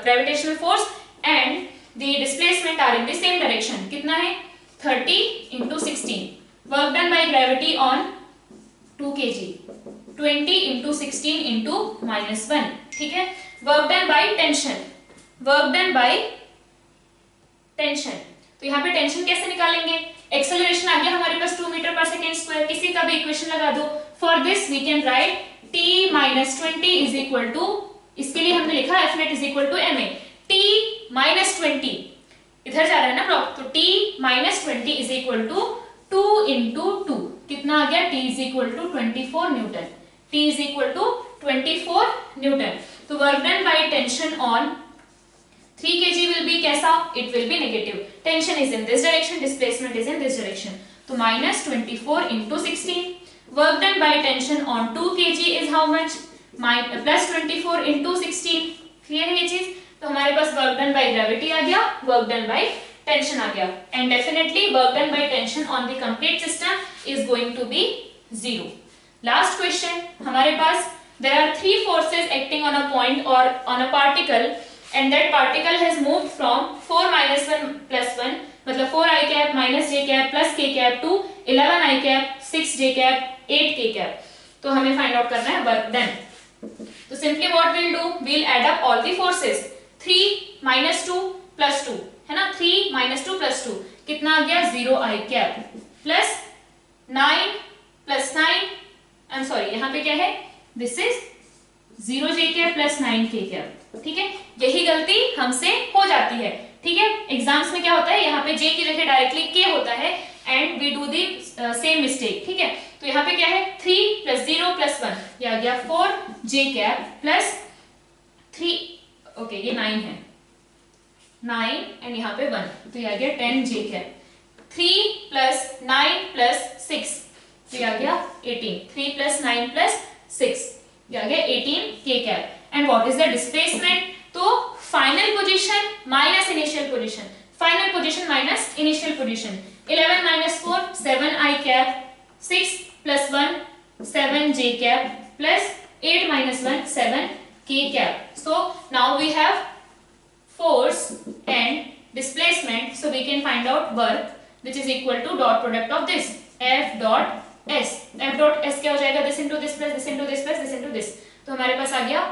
gravitational force and the displacement are in the same direction. कितना है? 30 into 16. Work done by gravity on 2 kg. 20 into 16 into -1. ठीक है? Work done by tension. Work done by tension. तो यहाँ पे tension कैसे निकालेंगे? Acceleration आ गया हमारे पास 2 मीटर पर सेकेंड स्क्वायर. किसी का भी इक्वेशन लगा दो. For this we can write t minus 20 is equal to, इसके लिए हमने लिखा f net is equal to ma. t minus 20 इधर जा रहा है ना ब्लॉक, तो t minus 20 is equal to 2 into 2. कितना आ गया? t is equal to 24 newton. t is equal to 24 newton. तो work done by tension on 3 kg will be कैसा? It will be negative. Tension is in this direction, displacement is in this direction. तो minus 24 into 16. Work done by tension on 2 kg is how much? Plus 24 into 16. Clear है ये चीज? तो हमारे पास work done by gravity आ गया, work done by tension आ गया. And definitely work done by tension on the complete system is going to be 0. Last question. हमारे पास there are 3 forces acting on a point or on a particle and that particle has moved from 4 minus 1 plus 1 मतलब 4 I cap minus j cap plus k cap to 11 I cap 6 j cap 8 k cap. तो हमें find out करना है work done. तो simply what will do? We'll add up all the forces. 3 minus 2 plus 2 है ना? 3 minus 2 plus 2 कितना आ गया? 0 I cap plus 9 plus 9 I am sorry यहाँ पे क्या है? This is 0 j cap plus 9 k cap. ठीक है? यही गलती हमसे हो जाती है. ठीक है? एग्जाम्स में क्या होता है? यहाँ पे j की जगह डायरेक्टली k होता है and we do the same mistake. ठीक है? तो यहाँ पे क्या है? 3 plus 0 plus 1 ये आ गया 4 j cap plus 3. ओके ये 9 है, 9 एंड यहाँ पे 1 तो ये आ गया 10 j cap. 3 plus 9 plus 6 तो ये आ गया 18. 3 plus 9 plus 6 ये आ गया 18 k cap. And what is the displacement? तो final position minus initial position, final position minus initial position. 11 minus 4 7 I cap, 6 plus 1 7 j cap plus 8 minus 1 7 k cap. So now we have force and displacement, so we can find out work which is equal to dot product of this F dot S. F dot S क्या हो जाएगा? This into this plus this into this plus this into this. तो हमारे पास आ गया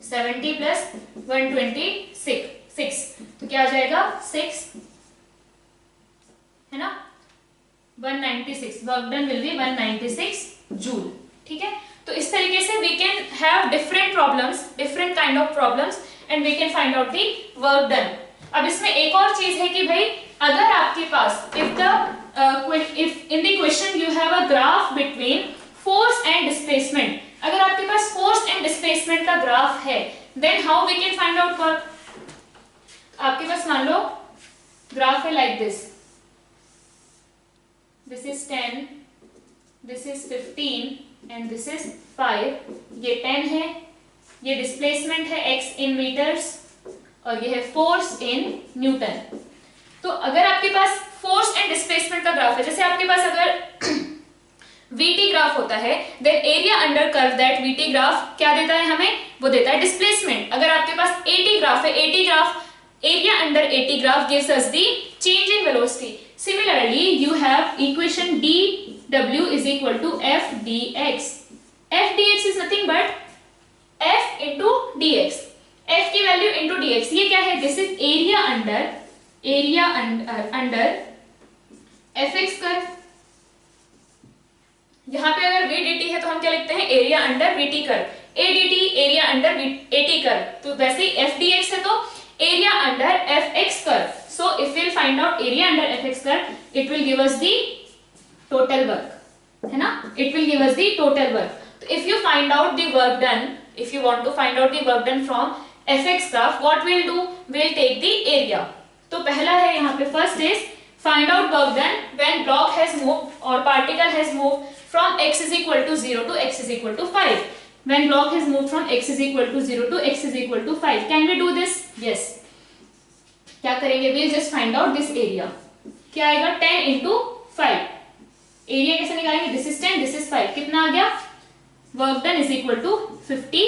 70 plus 126, तो क्या आ जाएगा 6, है ना, 196, work done will be 196 joule. ठीक है, तो इस तरीके से we can have different problems, different kind of problems, and we can find out the work done. अब इसमें एक और चीज है कि भाई अगर आपके पास if in the question you have a graph between force and displacement, अगर आपके पास force and displacement का ग्राफ है, then how we can find out work? आपके पास मान लो ग्राफ है like this is 10, this is 15 and this is 5, ये 10 है, ये डिस्प्लेसमेंट है x in meters और ये है फोर्स इन न्यूटन। तो अगर आपके पास फोर्स एंड डिस्प्लेसमेंट का ग्राफ है, जैसे आपके पास अगर VT ग्राफ होता है, then area under curve that VT graph क्या देता है हमें, वो देता है डिस्प्लेसमेंट। अगर आपके पास AT ग्राफ है, AT graph, area under AT graph gives us the change in velocity. Similarly you have equation dW is equal to F dx. F dx is nothing but F into dx, F की value into dx, ये क्या है, this is area under fx curve. यहाँ पे अगर VDT है तो हम क्या लिखते हैं, area under VT curve, ADT area under AT curve, तो वैसे ही FDX है तो area under FX curve. So if will find out area under FX curve, it will give us the total work, है ना, it will give us the total work. तो if you find out the work done, if you want to find out the work done from fx graph, what we'll do, we'll take the area। तो पहला है यहाँ पे, first is find out work done when block has moved or particle has moved from x is equal to 0 to x is equal to 5, when block has moved from x is equal to 0 to x is equal to 5, can we do this? Yes। क्या करेंगे, we'll just find out this area, क्या आएगा 10 into 5, area कैसे निकालेंगे, this is 10, this is 5, कितना आ गया, work done is equal to 50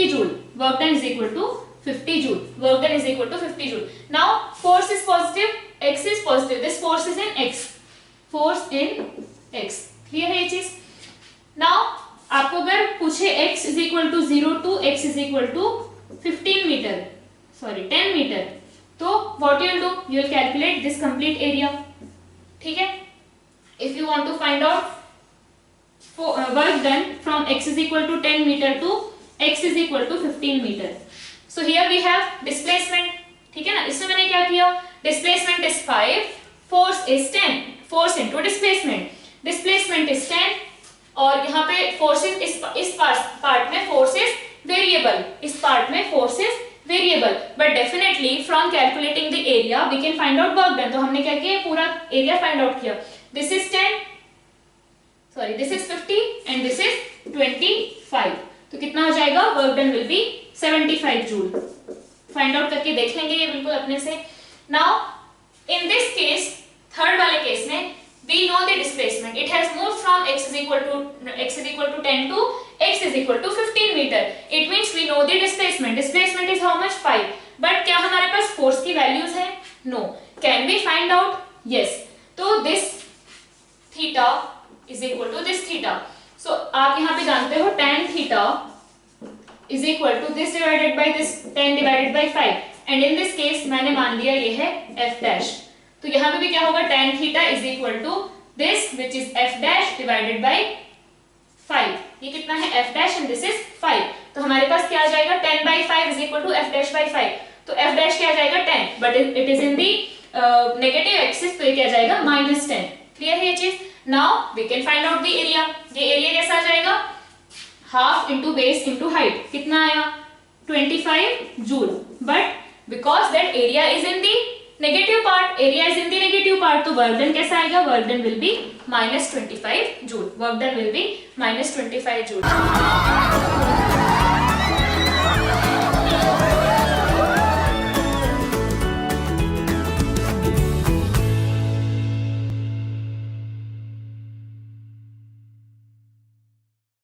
joule, work done is equal to 50 joule, work done is equal to 50 joule। Now force is positive, x is positive, this force is in x, force in x, clear है ये चीज। Now आपको अगर पूछे x is equal to 0 to x is equal to 10 meter, तो what you will do, you will calculate this complete area। ठीक है, if you want to find out work done from x is equal to 10 meter to x is equal to 15 meter, so here we have displacement। ठीक है ना, इसमें मैंने क्या किया, displacement is 5, force is 10, force into displacement is 10, और यहाँ पे forces इस पार्ट में force is variable, इस पार्ट में force is variable, but definitely from calculating the area we can find out work done। तो हमने क्या किया, पूरा area find out किया, this is 50 and this is 25, तो कितना हो जाएगा, work done will B 75 joule. Find out करके देख लेंगे ये बिल्कुल अपने से। Now in this case, third वाले केस में we know the displacement, it has moved from x is equal to 10 to x is equal to 15 meter, it means we know the displacement is how much, 5, but क्या हमारे पास force की values है, no, can we find out, yes। तो this theta is equal to this theta, so आप यहाँ पे जानते हो tan theta is equal to this divided by this 10 divided by 5, and in this case मैंने मान लिया ये है f dash, तो यहाँ पे भी क्या होगा, tan theta is equal to this which is f dash divided by 5, ये कितना है f dash and this is 5, तो हमारे पास क्या आ जाएगा, 10 by 5 is equal to f dash by 5, तो f dash क्या आ जाएगा 10, but it is in the negative axis, तो ये क्या आ जाएगा -10। क्लियर है ये चीज। Now we can find out the area, ये एरिया कैसा आ जाएगा, half into base into height, कितना आया 25 joule, but because that area is in the negative part, area is in the negative part, तो वर्क डन कैसा आएगा, work done will be -25 joule, work done will be -25 joule.